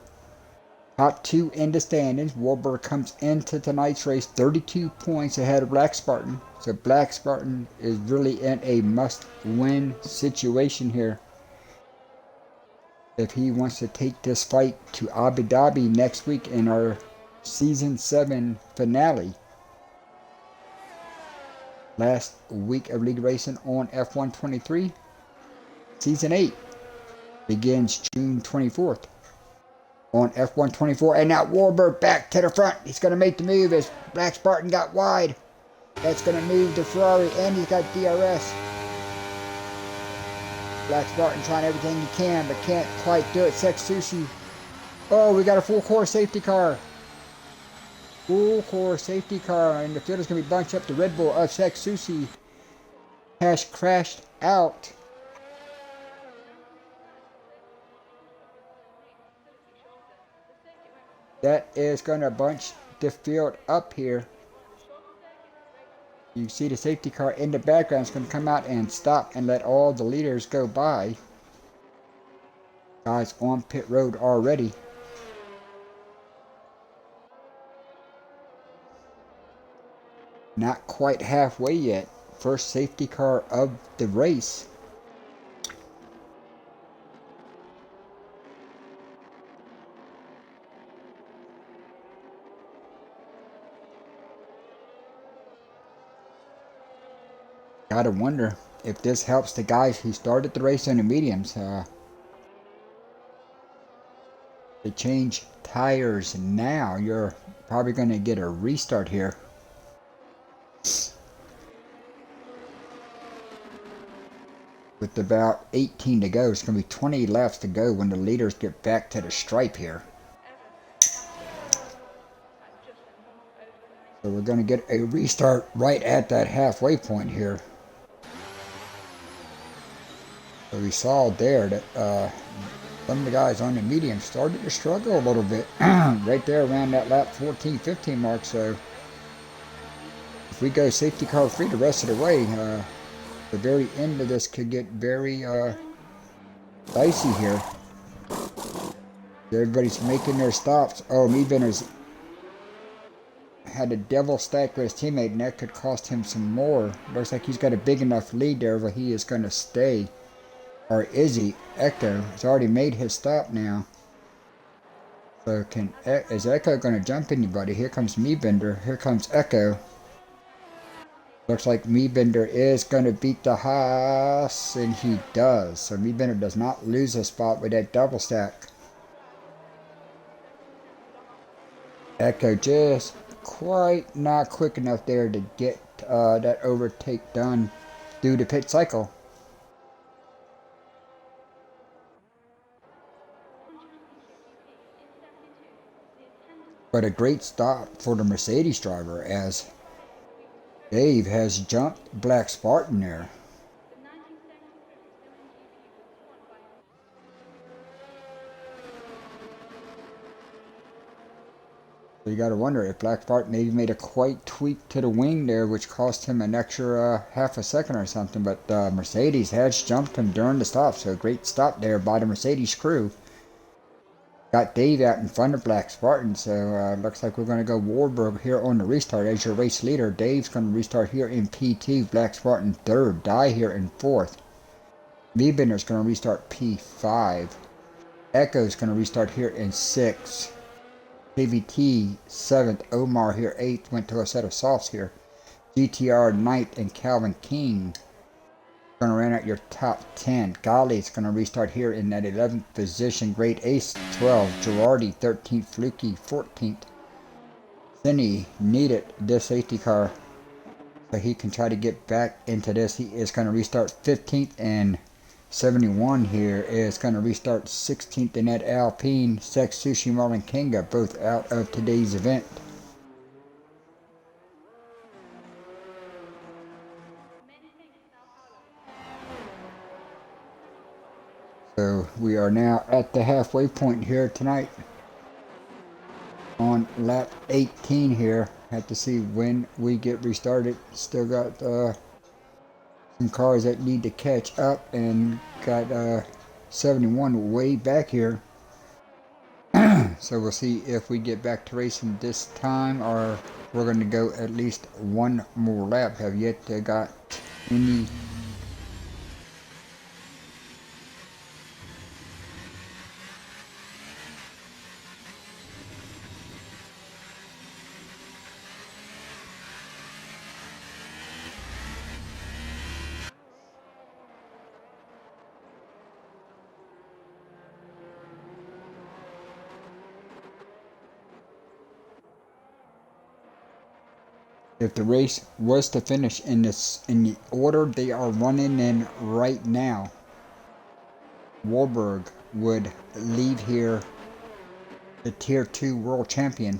top 2 in the standings. Warburg comes into tonight's race 32 points ahead of Black Spartan. So Black Spartan is really in a must-win situation here if he wants to take this fight to Abu Dhabi next week in our Season 7 finale. Last week of league racing on F123. Season 8 begins June 24th. On F124, and now Warburg back to the front. He's going to make the move as Black Spartan got wide. That's going to move the Ferrari, and he's got DRS. Black Spartan trying everything he can, but can't quite do it. Sex Sushi. Oh, we got a full core safety car. Full core safety car, and the field is going to be bunched up. The Red Bull of Sex Sushi has crashed out. That is going to bunch the field up here. You see the safety car in the background is going to come out and stop and let all the leaders go by. Guys on pit road already. Not quite halfway yet. First safety car of the race. Gotta wonder if this helps the guys who started the race on the mediums. To change tires now, you're probably going to get a restart here. With about 18 to go, it's going to be 20 laps to go when the leaders get back to the stripe here. So we're going to get a restart right at that halfway point here. So we saw there that some of the guys on the medium started to struggle a little bit right there around that lap 14-15 mark. So if we go safety car free the rest of the way, the very end of this could get very dicey here. Everybody's making their stops. Oh, Meebinder's had a devil stack with his teammate, and that could cost him some more. Looks like he's got a big enough lead there where he is going to stay. Or is he? Echo has already made his stop now. So is Echo going to jump anybody? Here comes Meebender. Here comes Echo. Looks like Meebender is going to beat the Haas, and he does. So Meebender does not lose a spot with that double stack. Echo just quite not quick enough there to get that overtake done through the pit cycle. But a great stop for the Mercedes driver as Dave has jumped Black Spartan there. So you got to wonder if Black Spartan maybe made a quite tweak to the wing there, which cost him an extra half a second or something. But Mercedes has jumped him during the stop, so a great stop there by the Mercedes crew. Got Dave out in front of Black Spartan, so looks like we're going to go Warburg here on the restart as your race leader. Dave's going to restart here in P2, Black Spartan third, Die here in fourth. Meebinder's going to restart P5. Echo's going to restart here in sixth. KVT 7th, Omar here 8th, went to a set of softs here. GTR 9th and Calvin King going to run out your top 10. Golly's going to restart here in that 11th position. Great Ace 12, Girardi 13th, Fluky 14th. Finney needed this safety car so he can try to get back into this. He is going to restart 15th, and 71 here is going to restart 16th in that Alpine. Sex Sushi Marlon Kinga both out of today's event. So we are now at the halfway point here tonight on lap 18 here. Have to see when we get restarted. Still got some cars that need to catch up, and got 71 way back here. So we'll see if we get back to racing this time, or we're going to go at least one more lap. Have yet to got any if the race was to finish in the order they are running in right now, Warburg would leave here the Tier 2 World Champion.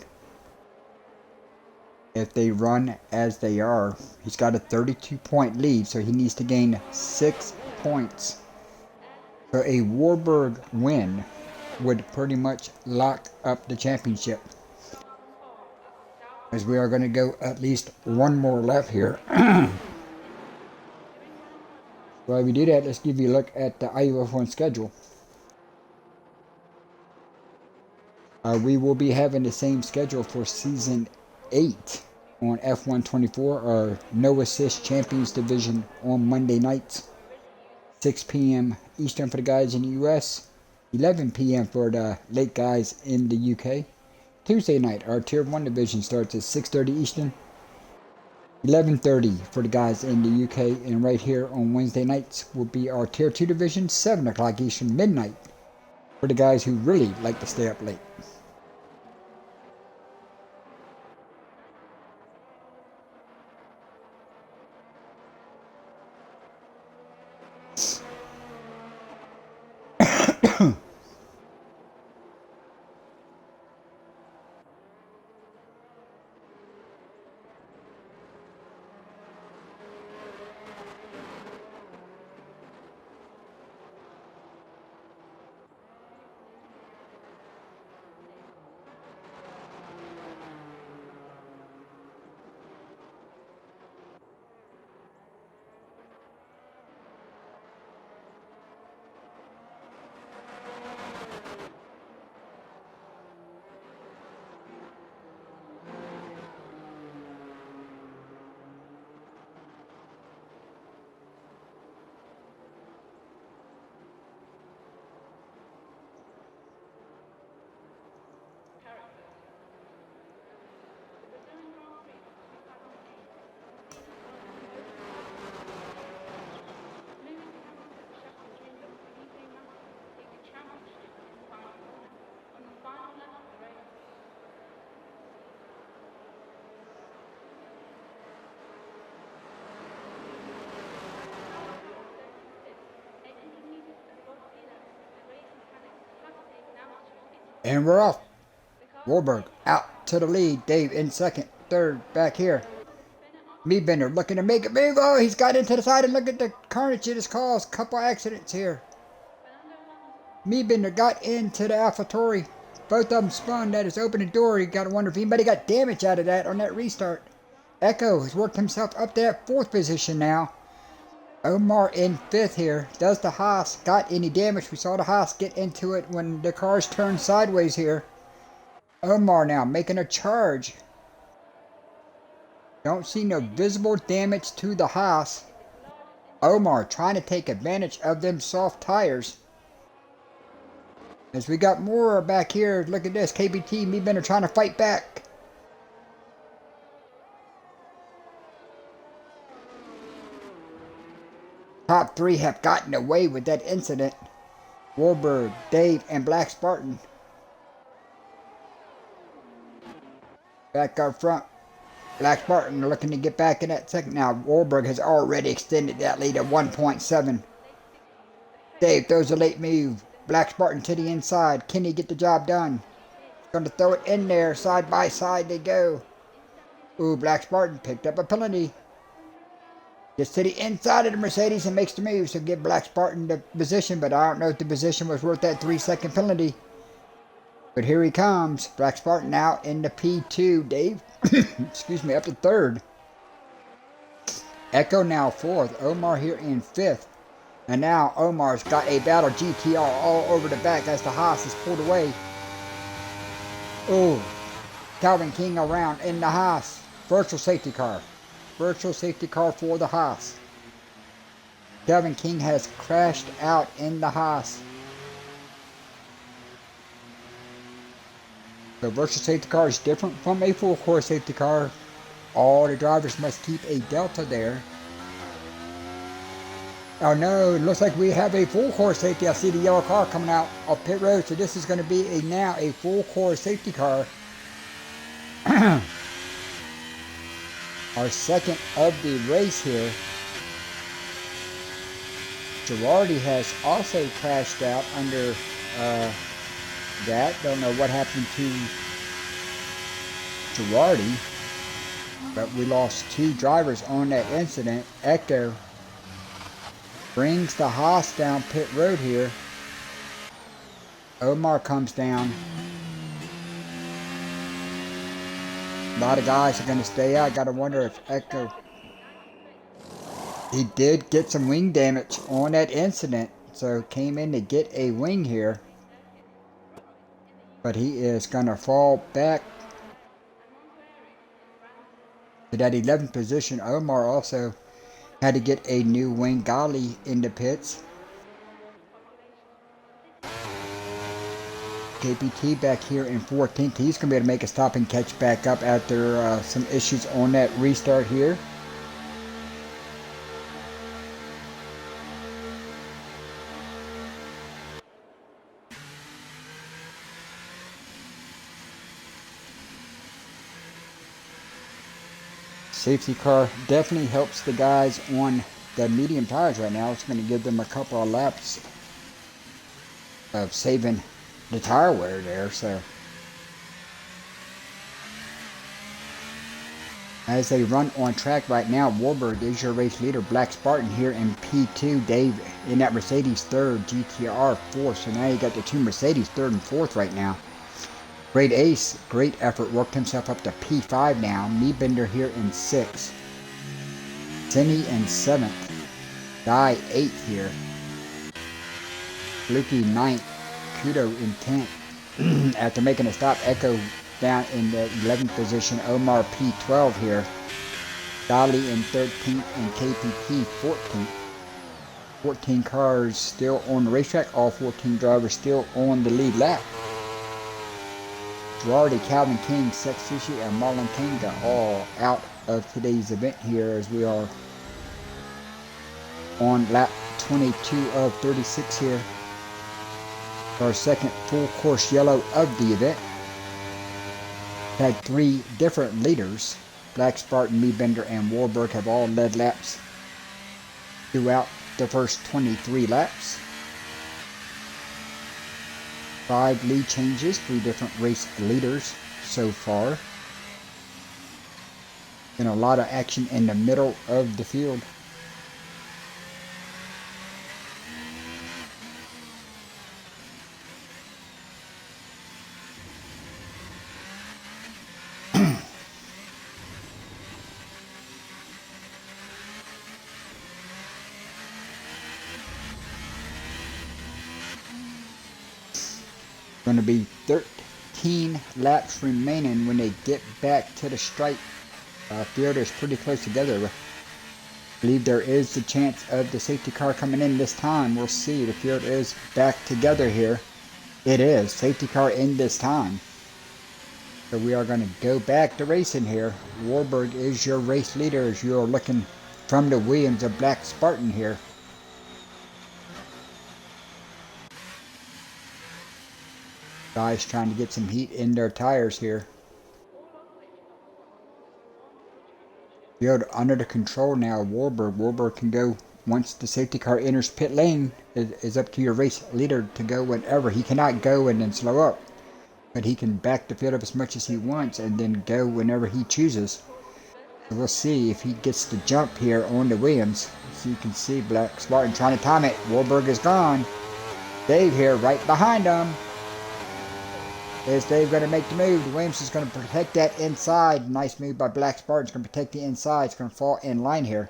If they run as they are, he's got a 32-point lead, so he needs to gain 6 points. So a Warburg win would pretty much lock up the championship. As we are going to go at least one more lap here. While we do that, let's give you a look at the IUF1 schedule. We will be having the same schedule for Season 8 on F124 or No Assist Champions Division on Monday nights. 6 p.m. Eastern for the guys in the US, 11 p.m. for the late guys in the UK. Tuesday night, our Tier 1 division starts at 6:30 Eastern, 11:30 for the guys in the UK, and right here on Wednesday nights will be our Tier 2 division, 7 o'clock Eastern, midnight, for the guys who really like to stay up late. And we're off. Warburg out to the lead. Dave in second. Third back here. Meadbender looking to make it move. Oh, he's got into the side, and look at the carnage it has caused. Couple accidents here. Meadbender got into the AlphaTauri. Both of them spun. That is opening door. You gotta wonder if anybody got damage out of that on that restart. Echo has worked himself up to that 4th position now. Omar in 5th here. Does the Haas got any damage? We saw the Haas get into it when the cars turned sideways here. Omar now making a charge. Don't see no visible damage to the Haas. Omar trying to take advantage of them soft tires. As we got more back here, look at this. KBT, Meadbender trying to fight back. Top 3 have gotten away with that incident. Warburg, Dave, and Black Spartan. Back up front. Black Spartan looking to get back in that second. Now, Warburg has already extended that lead at 1.7. Dave throws a late move. Black Spartan to the inside. Can he get the job done? Going to throw it in there. Side by side they go. Ooh, Black Spartan picked up a penalty. Gets to the inside of the Mercedes and makes the move. So give Black Spartan the position, but I don't know if the position was worth that 3-second penalty. But here he comes. Black Spartan now in the P2. Dave, excuse me, up to 3rd. Echo now 4th. Omar here in 5th. And now Omar's got a Battle GTR all over the back as the Haas is pulled away. Oh, Calvin King around in the Haas. Virtual safety car. Virtual safety car for the Haas. Calvin King has crashed out in the Haas. The virtual safety car is different from a full course safety car. All the drivers must keep a delta there. Oh no, it looks like we have a full course safety. I see the yellow car coming out of pit road. So this is going to be now a full course safety car. Our second of the race here. Girardi has also crashed out under that. Don't know what happened to Girardi, but we lost 2 drivers on that incident. Echo brings the Haas down pit road here. Omar comes down. A lot of guys are going to stay out. Got to wonder if Echo... He did get some wing damage on that incident, so came in to get a wing here. But he is going to fall back. To that 11th position, Omar also had to get a new wing golly in the pits. KPT back here in 14th. He's going to be able to make a stop and catch back up after some issues on that restart here. Safety car definitely helps the guys on the medium tires right now. It's going to give them a couple of laps of saving the tire wear there. So as they run on track right now, Warburg is your race leader. Black Spartan here in P2. Dave in that Mercedes third, GTR fourth. So now you got the two Mercedes third and fourth right now. Great Ace, great effort, worked himself up to P5 now. Meebender here in 6th. Cindy in 7th. Guy 8th here. Fluky 9th. Kudo in 10th. After making a stop, Echo down in the 11th position. Omar P12 here. Dolly in 13th and KPP 14th. 14 cars still on the racetrack. All 14 drivers still on the lead lap. Girardi, Calvin King, Sex Sushi, and Marlon Kanga all out of today's event here as we are on lap 22 of 36 here. Our second full course yellow of the event. Had 3 different leaders. Black Spartan, Meebender, and Warburg have all led laps throughout the first 23 laps. 5 lead changes, 3 different race leaders so far. And a lot of action in the middle of the field. Going to be 13 laps remaining when they get back to the stripe. Field is pretty close together. I believe there is the chance of the safety car coming in this time. We'll see. The field is back together here. It is. Safety car in this time. So we are going to go back to racing here. Warburg is your race leader as you're looking from the Williams of Black Spartan here. Guys trying to get some heat in their tires here. Field under the control now. Warburg can go once the safety car enters pit lane. It is up to your race leader to go whenever. He cannot go and then slow up, but he can back the field up as much as he wants and then go whenever he chooses. So we'll see if he gets the jump here on the Williams. So you can see Black Spartan trying to time it. Warburg is gone. Dave here right behind him. Is Dave going to make the move? The Williams is going to protect that inside. Nice move by Black Spartan. It's going to protect the inside. It's going to fall in line here.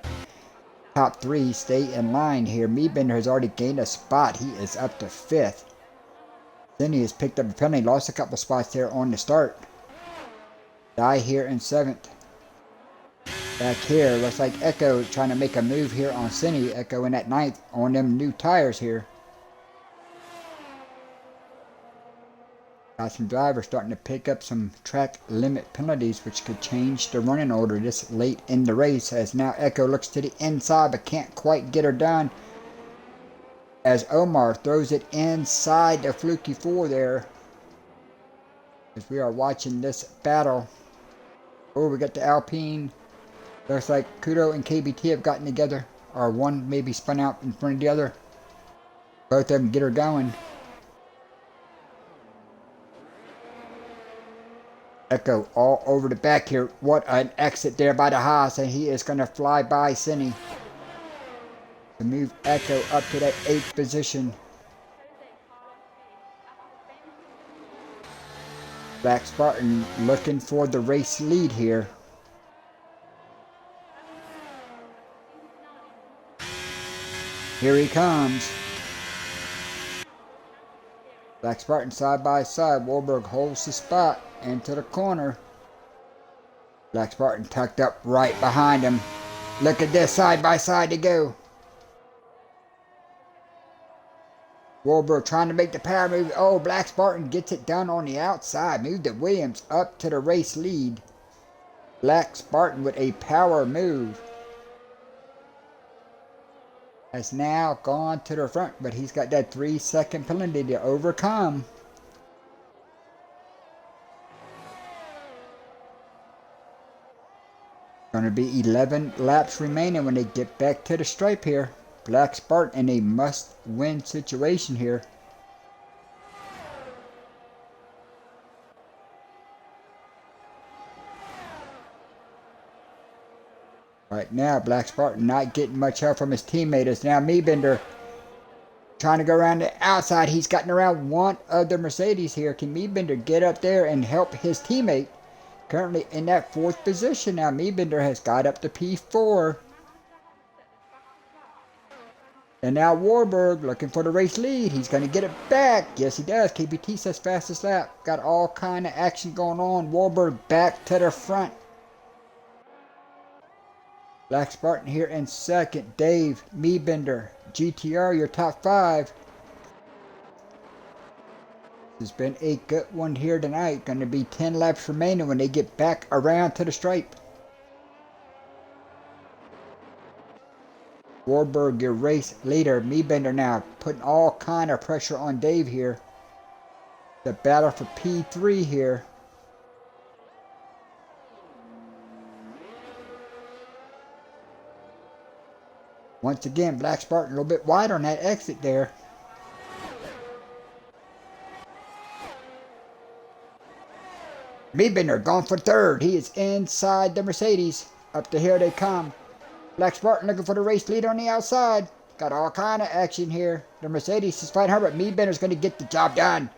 Top 3 stay in line here. Meebender has already gained a spot. He is up to 5th. Then he has picked up a penalty. Lost a couple spots there on the start. Die here in 7th. Back here, looks like Echo trying to make a move here on Cindy. Echo in at 9th on them new tires here. Got some drivers starting to pick up some track limit penalties, which could change the running order this late in the race. As now Echo looks to the inside but can't quite get her done. As Omar throws it inside the Fluky 4 there. As we are watching this battle. Oh, we got the Alpine. Looks like Kudo and KBT have gotten together. Or one maybe spun out in front of the other. Both of them get her going. Echo all over the back here. What an exit there by the Haas, and he is going to fly by Cindy to move Echo up to that 8th position. Black Spartan looking for the race lead here. Here he comes. Black Spartan side by side. Warburg holds the spot into the corner. Black Spartan tucked up right behind him. Look at this, side by side to go. Warburg trying to make the power move. Oh, Black Spartan gets it done on the outside. Moved the Williams up to the race lead. Black Spartan with a power move has now gone to the front, but he's got that 3-second penalty to overcome. Going to be 11 laps remaining when they get back to the stripe here. Black Spartan in a must-win situation here. Right now, Black Spartan not getting much help from his teammate. It's now Meebender trying to go around the outside. He's gotten around one of the Mercedes here. Can Meebender get up there and help his teammate? Currently in that 4th position now. Meebender has got up to P4. And now Warburg looking for the race lead. He's going to get it back. Yes, he does. KBT says fastest lap. Got all kind of action going on. Warburg back to the front. Black Spartan here in 2nd. Dave, Meebender, GTR, your top 5. This has been a good one here tonight. Going to be 10 laps remaining when they get back around to the stripe. Warburg, your race leader. Meebender now putting all kind of pressure on Dave here. The battle for P3 here. Once again, Black Spartan a little bit wide on that exit there. Meebender gone for 3rd. He is inside the Mercedes. Up to here they come. Black Spartan looking for the race leader on the outside. Got all kind of action here. The Mercedes is fighting hard, but Meebender's going to get the job done.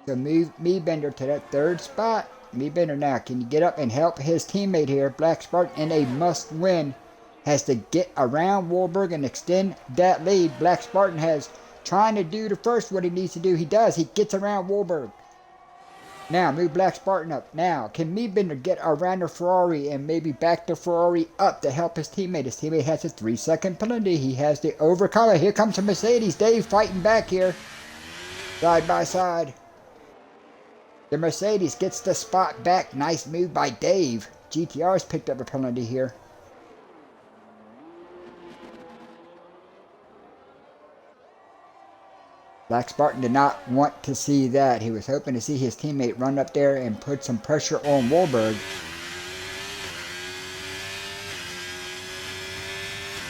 So move Meebender to that 3rd spot. Meebender now, can you get up and help his teammate here? Black Spartan in a must-win. Has to get around Warburg and extend that lead. Black Spartan has trying to do the first what he needs to do. He does. He gets around Warburg. Now move Black Spartan up. Now can Meebender get around the Ferrari and maybe back the Ferrari up to help his teammate? His teammate has a 3-second penalty. He has to overcome it. Here comes the Mercedes. Dave fighting back here. Side by side. The Mercedes gets the spot back. Nice move by Dave. GTR's picked up a penalty here. Black Spartan did not want to see that. He was hoping to see his teammate run up there and put some pressure on Warburg.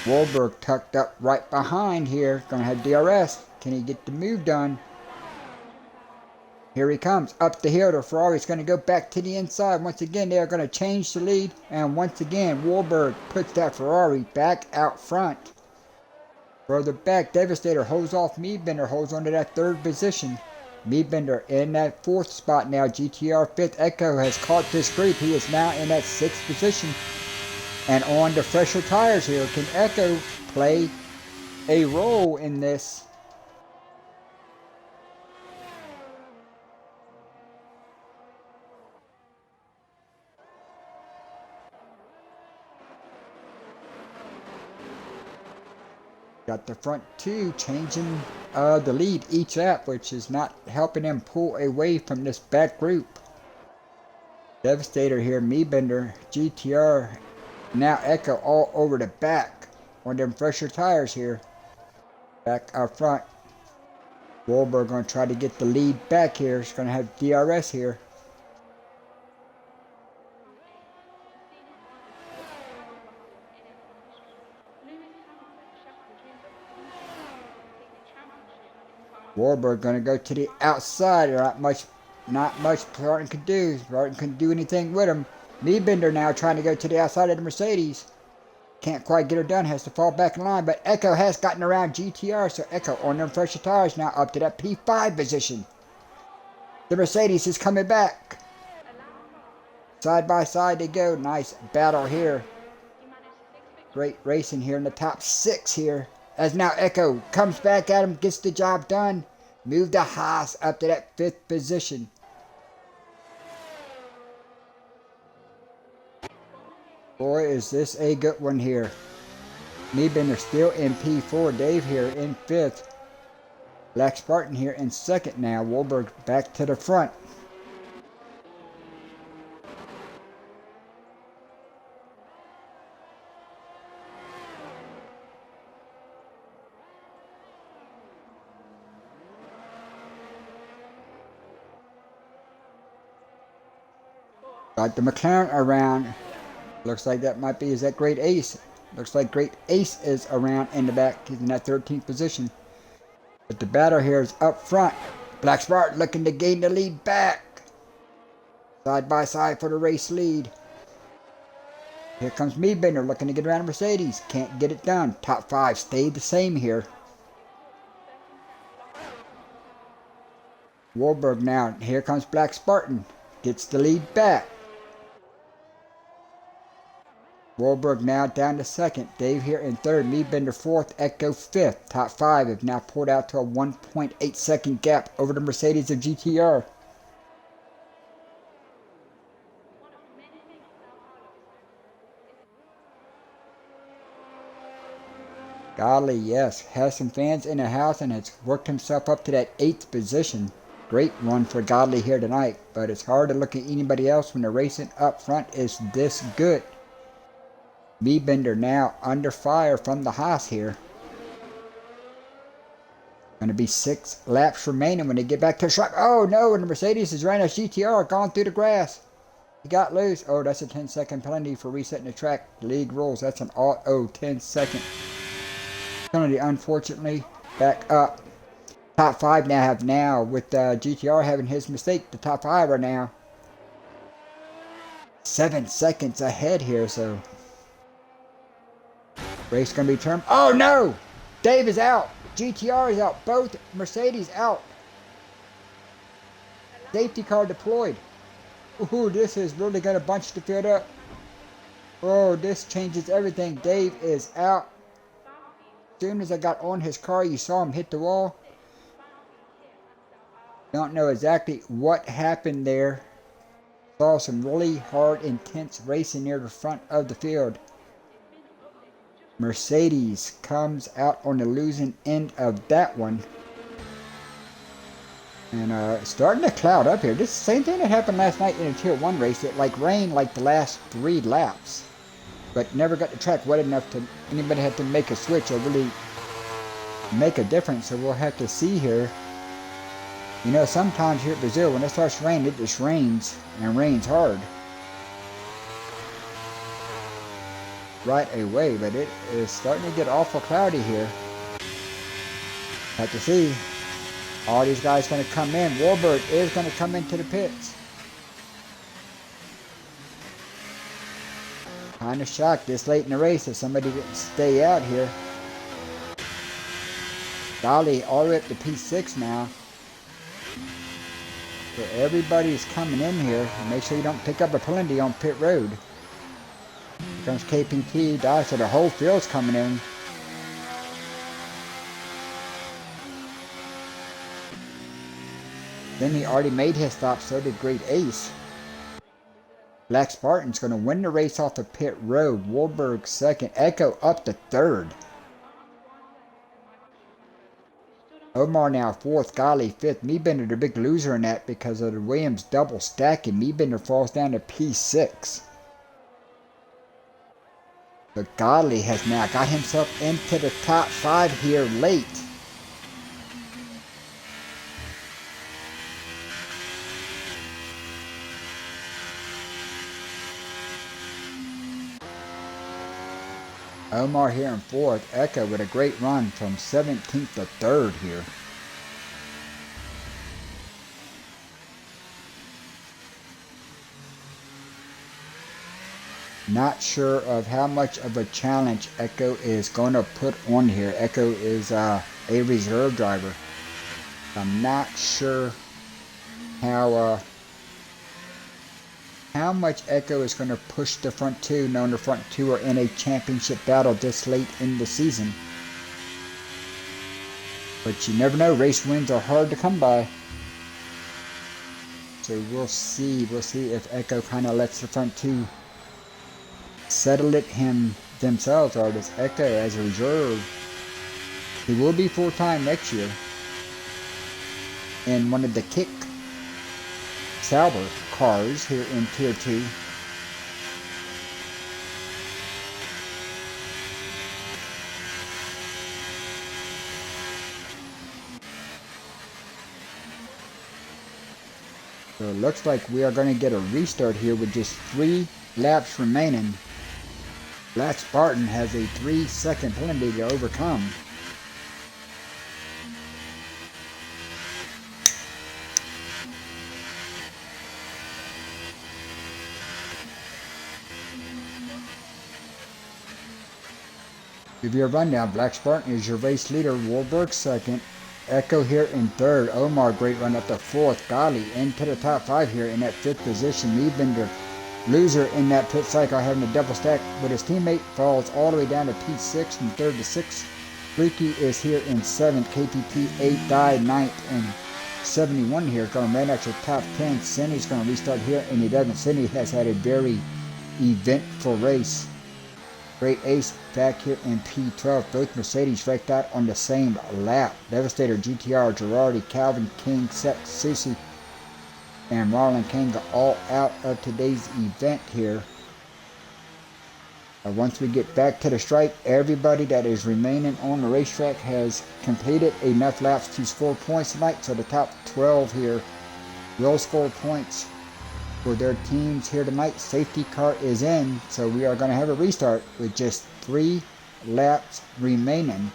Warburg tucked up right behind here. Gonna have DRS. Can he get the move done? Here he comes. Up the hill. The Ferrari's gonna go back to the inside. Once again, they are gonna change the lead. And once again, Warburg puts that Ferrari back out front. Further back, Devastator holds off Meebender, holds on to that 3rd position. Meebender in that 4th spot now. GTR 5th. Echo has caught this creep. He is now in that 6th position. And on the fresher tires here. Can Echo play a role in this? Got the front 2 changing the lead each lap, which is not helping them pull away from this back group. Devastator here, Meebender, GTR, now Echo all over the back on them fresher tires here. Back up front. Warburg going to try to get the lead back here. He's going to have DRS here. Warburg going to go to the outside. Not much Spartan could do. Spartan couldn't do anything with him. Meebender now trying to go to the outside of the Mercedes. Can't quite get her done. Has to fall back in line. But Echo has gotten around GTR. So Echo on them fresher tires now up to that P5 position. The Mercedes is coming back. Side by side they go. Nice battle here. Great racing here in the top 6 here. As now Echo comes back at him, gets the job done. Move the Haas up to that 5th position. Boy, is this a good one here. Meebender still in P4. Dave here in 5th. Black Spartan here in 2nd now. Warburg back to the front. Got the McLaren around. Looks like that might be, is that Great Ace? Looks like Great Ace is around in the back. He's in that 13th position. But the battle here is up front. Black Spartan looking to gain the lead back. Side by side for the race lead. Here comes Meebender looking to get around Mercedes. Can't get it done. Top 5 stayed the same here. Warburg now. Here comes Black Spartan. Gets the lead back. Warburg now down to 2nd. Dave here in 3rd. Meebender 4th. Echo 5th. Top 5 have now pulled out to a 1.8 second gap over the Mercedes of GTR. Golly, yes. Has some fans in the house and has worked himself up to that 8th position. Great run for Godley here tonight, but it's hard to look at anybody else when the racing up front is this good. Meebender now under fire from the Haas here. Going to be 6 laps remaining when they get back to the track. Oh no, and the Mercedes is running a GTR gone through the grass. He got loose. Oh, that's a 10-second penalty for resetting the track. League rules. That's an auto 10-second penalty, unfortunately. Back up. Top 5 now with GTR having his mistake. The top 5 are now 7 seconds ahead here, so race gonna be termed. Oh no! Dave is out. GTR is out. Both Mercedes out. Safety car deployed. Ooh, this is really gonna bunch the field up. Oh, this changes everything. Dave is out. As soon as I got on his car, you saw him hit the wall. Don't know exactly what happened there. Saw some really hard, intense racing near the front of the field. Mercedes comes out on the losing end of that one. And starting to cloud up here. This is the same thing that happened last night in a Tier 1 race. It like rained like the last 3 laps. But never got the track wet enough to anybody had to make a switch or really make a difference. So we'll have to see here. You know, sometimes here at Brazil, when it starts raining, it just rains, and rains hard. Right away, but it is starting to get awful cloudy here. Have to see. All these guys going to come in. Warburg is going to come into the pits. Kind of shocked this late in the race that somebody didn't stay out here. Dolly all the way up to P6 now. So everybody's coming in here. Make sure you don't pick up a penalty on pit road. Here comes KPT, Dodge, so the whole field's coming in. Then he already made his stop, so did Great Ace. Black Spartan's going to win the race off the pit road. Warburg 2nd, Echo up to 3rd. Omar now 4th, Golly 5th. Meebender the big loser in that because of the Williams double stacking. Meebender falls down to P6. But Godley has now got himself into the top 5 here late. Omar here in 4th. Echo with a great run from 17th to 3rd here. Not sure of how much of a challenge Echo is going to put on here. Echo is a reserve driver. I'm not sure how much Echo is going to push the front 2, knowing the front 2 are in a championship battle this late in the season. But you never know, race wins are hard to come by. So we'll see if Echo kind of lets the front 2 settle it themselves, or does Echo as a reserve? He will be full-time next year in one of the Kick Sauber cars here in Tier 2. So it looks like we are going to get a restart here with just 3 laps remaining. Black Spartan has a 3-second penalty to overcome. Give you a rundown. Black Spartan is your race leader. Warburg second. Echo here in third. Omar, great run up to fourth. Gali into the top 5 here in that 5th position. Liebender, loser in that pit cycle, having a double stack with his teammate, falls all the way down to P6 from 3rd to 6th. Freaky is here in 7th. KPP 8th, Die 9th, and 71 here going right next to top 10. Cindy's going to restart here, and he doesn't. Cindy has had a very eventful race. Great Ace back here in P12. Both Mercedes wrecked out on the same lap. Devastator, GTR, Girardi, Calvin, King, Sex, Susie, and Marlon King are all out of today's event here. Once we get back to the stripe, everybody that is remaining on the racetrack has completed enough laps to score points tonight. So the top 12 here will score points for their teams here tonight. Safety car is in, so we are going to have a restart with just 3 laps remaining.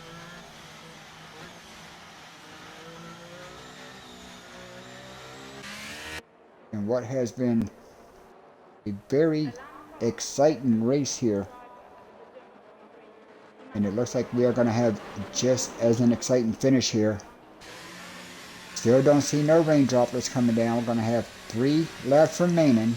And what has been a very exciting race here. And it looks like we are going to have just as an exciting finish here. Still don't see no rain droplets coming down. We're going to have 3 laps remaining.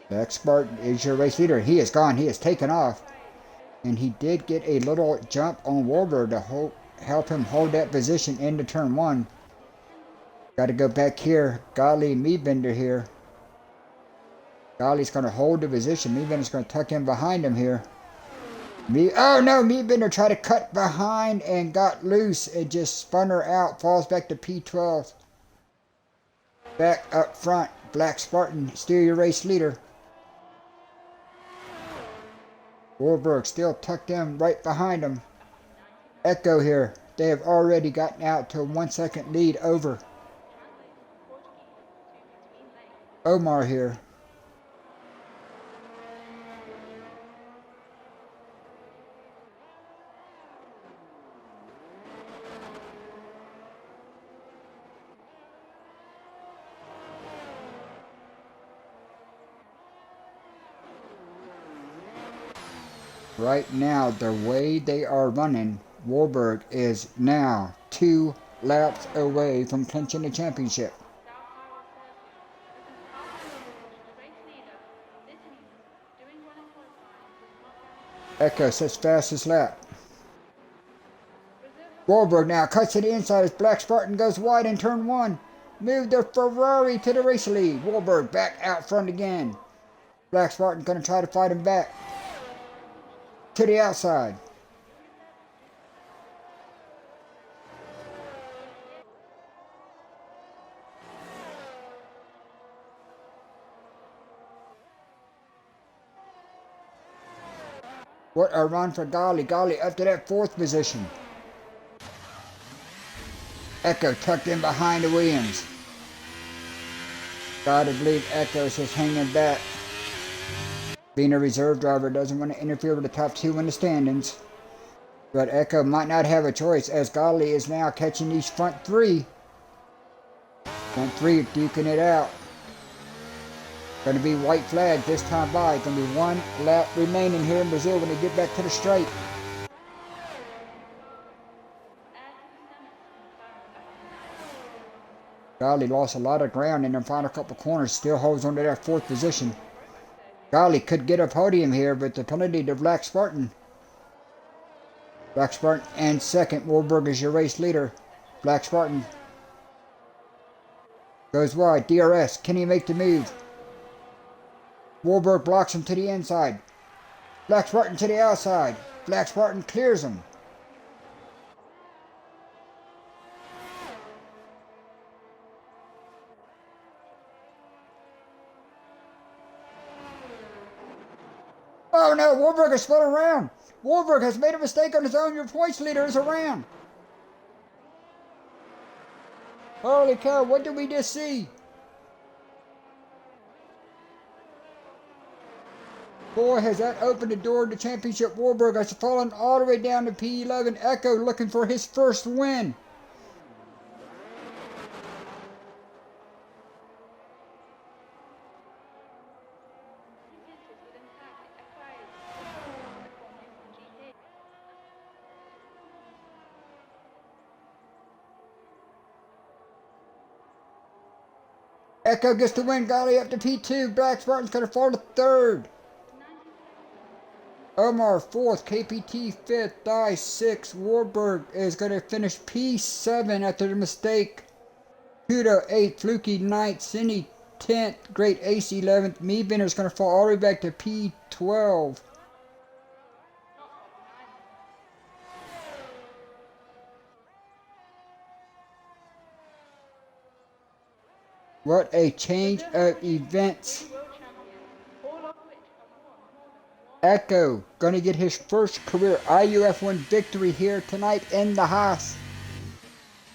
Black Spartan is your race leader. He is gone. He has taken off. And he did get a little jump on Warburg to help him hold that position into turn 1. Got to go back here. Gali Meebender here. Gali's going to hold the position. Meebender's going to tuck in behind him here. Oh no, Meebender tried to cut behind and got loose. It just spun her out. Falls back to P12. Back up front. Black Spartan, still your race leader. Warburg still tucked in right behind him. Echo here. They have already gotten out to a 1-second lead over Omar here. Right now, the way they are running, Warburg is now 2 laps away from clinching the championship. Echo sets fastest lap. Warburg now cuts to the inside as Black Spartan goes wide in turn 1. Move the Ferrari to the race lead. Warburg back out front again. Black Spartan going to try to fight him back to the outside. What a run for Gali. Gali up to that 4th position. Echo tucked in behind the Williams. Gotta believe Echo's just hanging back. Being a reserve driver, doesn't want to interfere with the top 2 in the standings. But Echo might not have a choice as Gali is now catching these front 3. Front 3 duking it out. Going to be white flag this time by. Going to be 1 lap remaining here in Brazil when they get back to the straight. Gali lost a lot of ground in the final couple corners. Still holds on to that 4th position. Gali could get a podium here, but the penalty to Black Spartan. Black Spartan and 2nd. Warburg is your race leader. Black Spartan Goes wide. DRS. Can he make the move? Warburg blocks him to the inside. Black Spartan to the outside. Black Spartan clears him. Oh no, Warburg has spun around. Warburg has made a mistake on his own. Your points leader is around. Holy cow, what did we just see? Boy, has that opened the door to the championship. Warburg has fallen all the way down to P11. Echo looking for his first win. Echo gets the win. Golly up to P2. Black Spartan's going to fall to third. Omar fourth. KPT fifth. Die sixth. Warburg is going to finish P7 after the mistake. Kudo 8th. Fluky 9th. Cine 10th. Great Ace 11th. Meebender is going to fall all the way back to P12. What a change of events. Echo going to get his first career IUF1 victory here tonight in the Haas.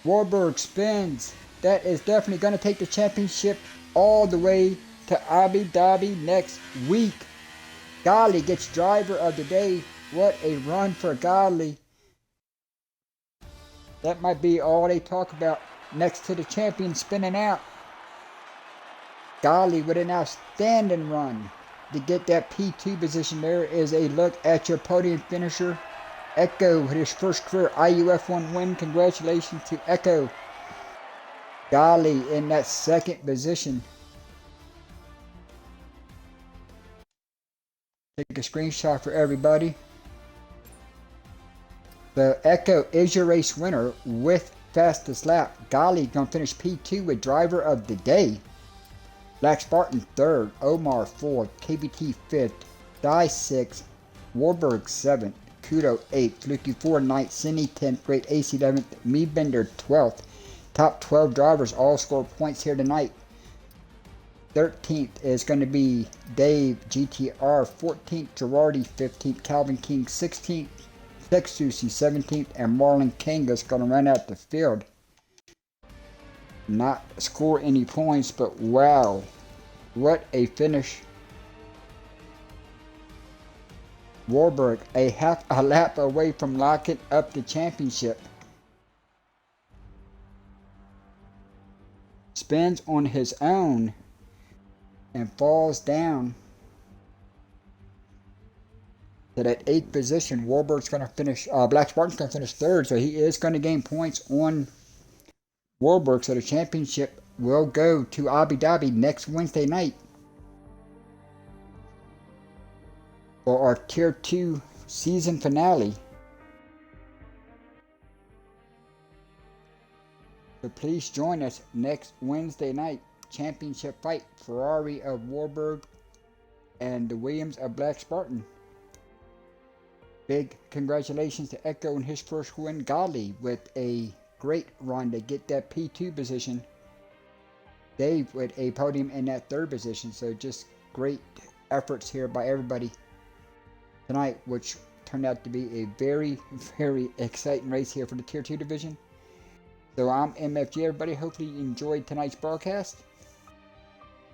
Warburg spins. That is definitely going to take the championship all the way to Abu Dhabi next week. Golly gets driver of the day. What a run for Golly. That might be all they talk about next to the champion spinning out. Golly with an outstanding run to get that P2 position. There is a look at your podium finisher. Echo with his first career IUF1 win. Congratulations to Echo. Golly in that second position. Take a screenshot for everybody. The Echo is your race winner with fastest lap. Golly gonna finish P2 with driver of the day. Black Spartan 3rd, Omar 4th, KBT 5th, Die 6th, Warburg 7th, Kudo 8th, Fluky 4 9th, Cine 10th, Great Ace 11th, Meebender 12th. Top 12 drivers all score points here tonight. 13th is going to be Dave GTR, 14th Girardi, 15th Calvin King, 16th Tex Susie, 17th, and Marlon King is going to run out the field. Not score any points, but wow, what a finish. Warburg a half a lap away from locking up the championship. Spins on his own and falls down to that 8th position. Warburg's going to finish, Black Spartan's going to finish 3rd, so he is going to gain points on Warburg, so the championship will go to Abu Dhabi next Wednesday night for our Tier 2 season finale. So please join us next Wednesday night. Championship fight. Ferrari of Warburg and the Williams of Black Spartan. Big congratulations to Echo in his first win. Golly with a great run to get that P2 position. Dave with a podium in that 3rd position. So just great efforts here by everybody tonight, which turned out to be a very, very exciting race here for the Tier 2 division. So I'm MFG, everybody. Hopefully you enjoyed tonight's broadcast.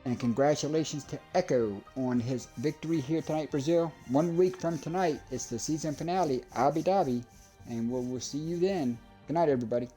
And congratulations to Echo on his victory here tonight, Brazil. 1 week from tonight, it's the season finale, Abu Dhabi. And we'll see you then. Good night, everybody.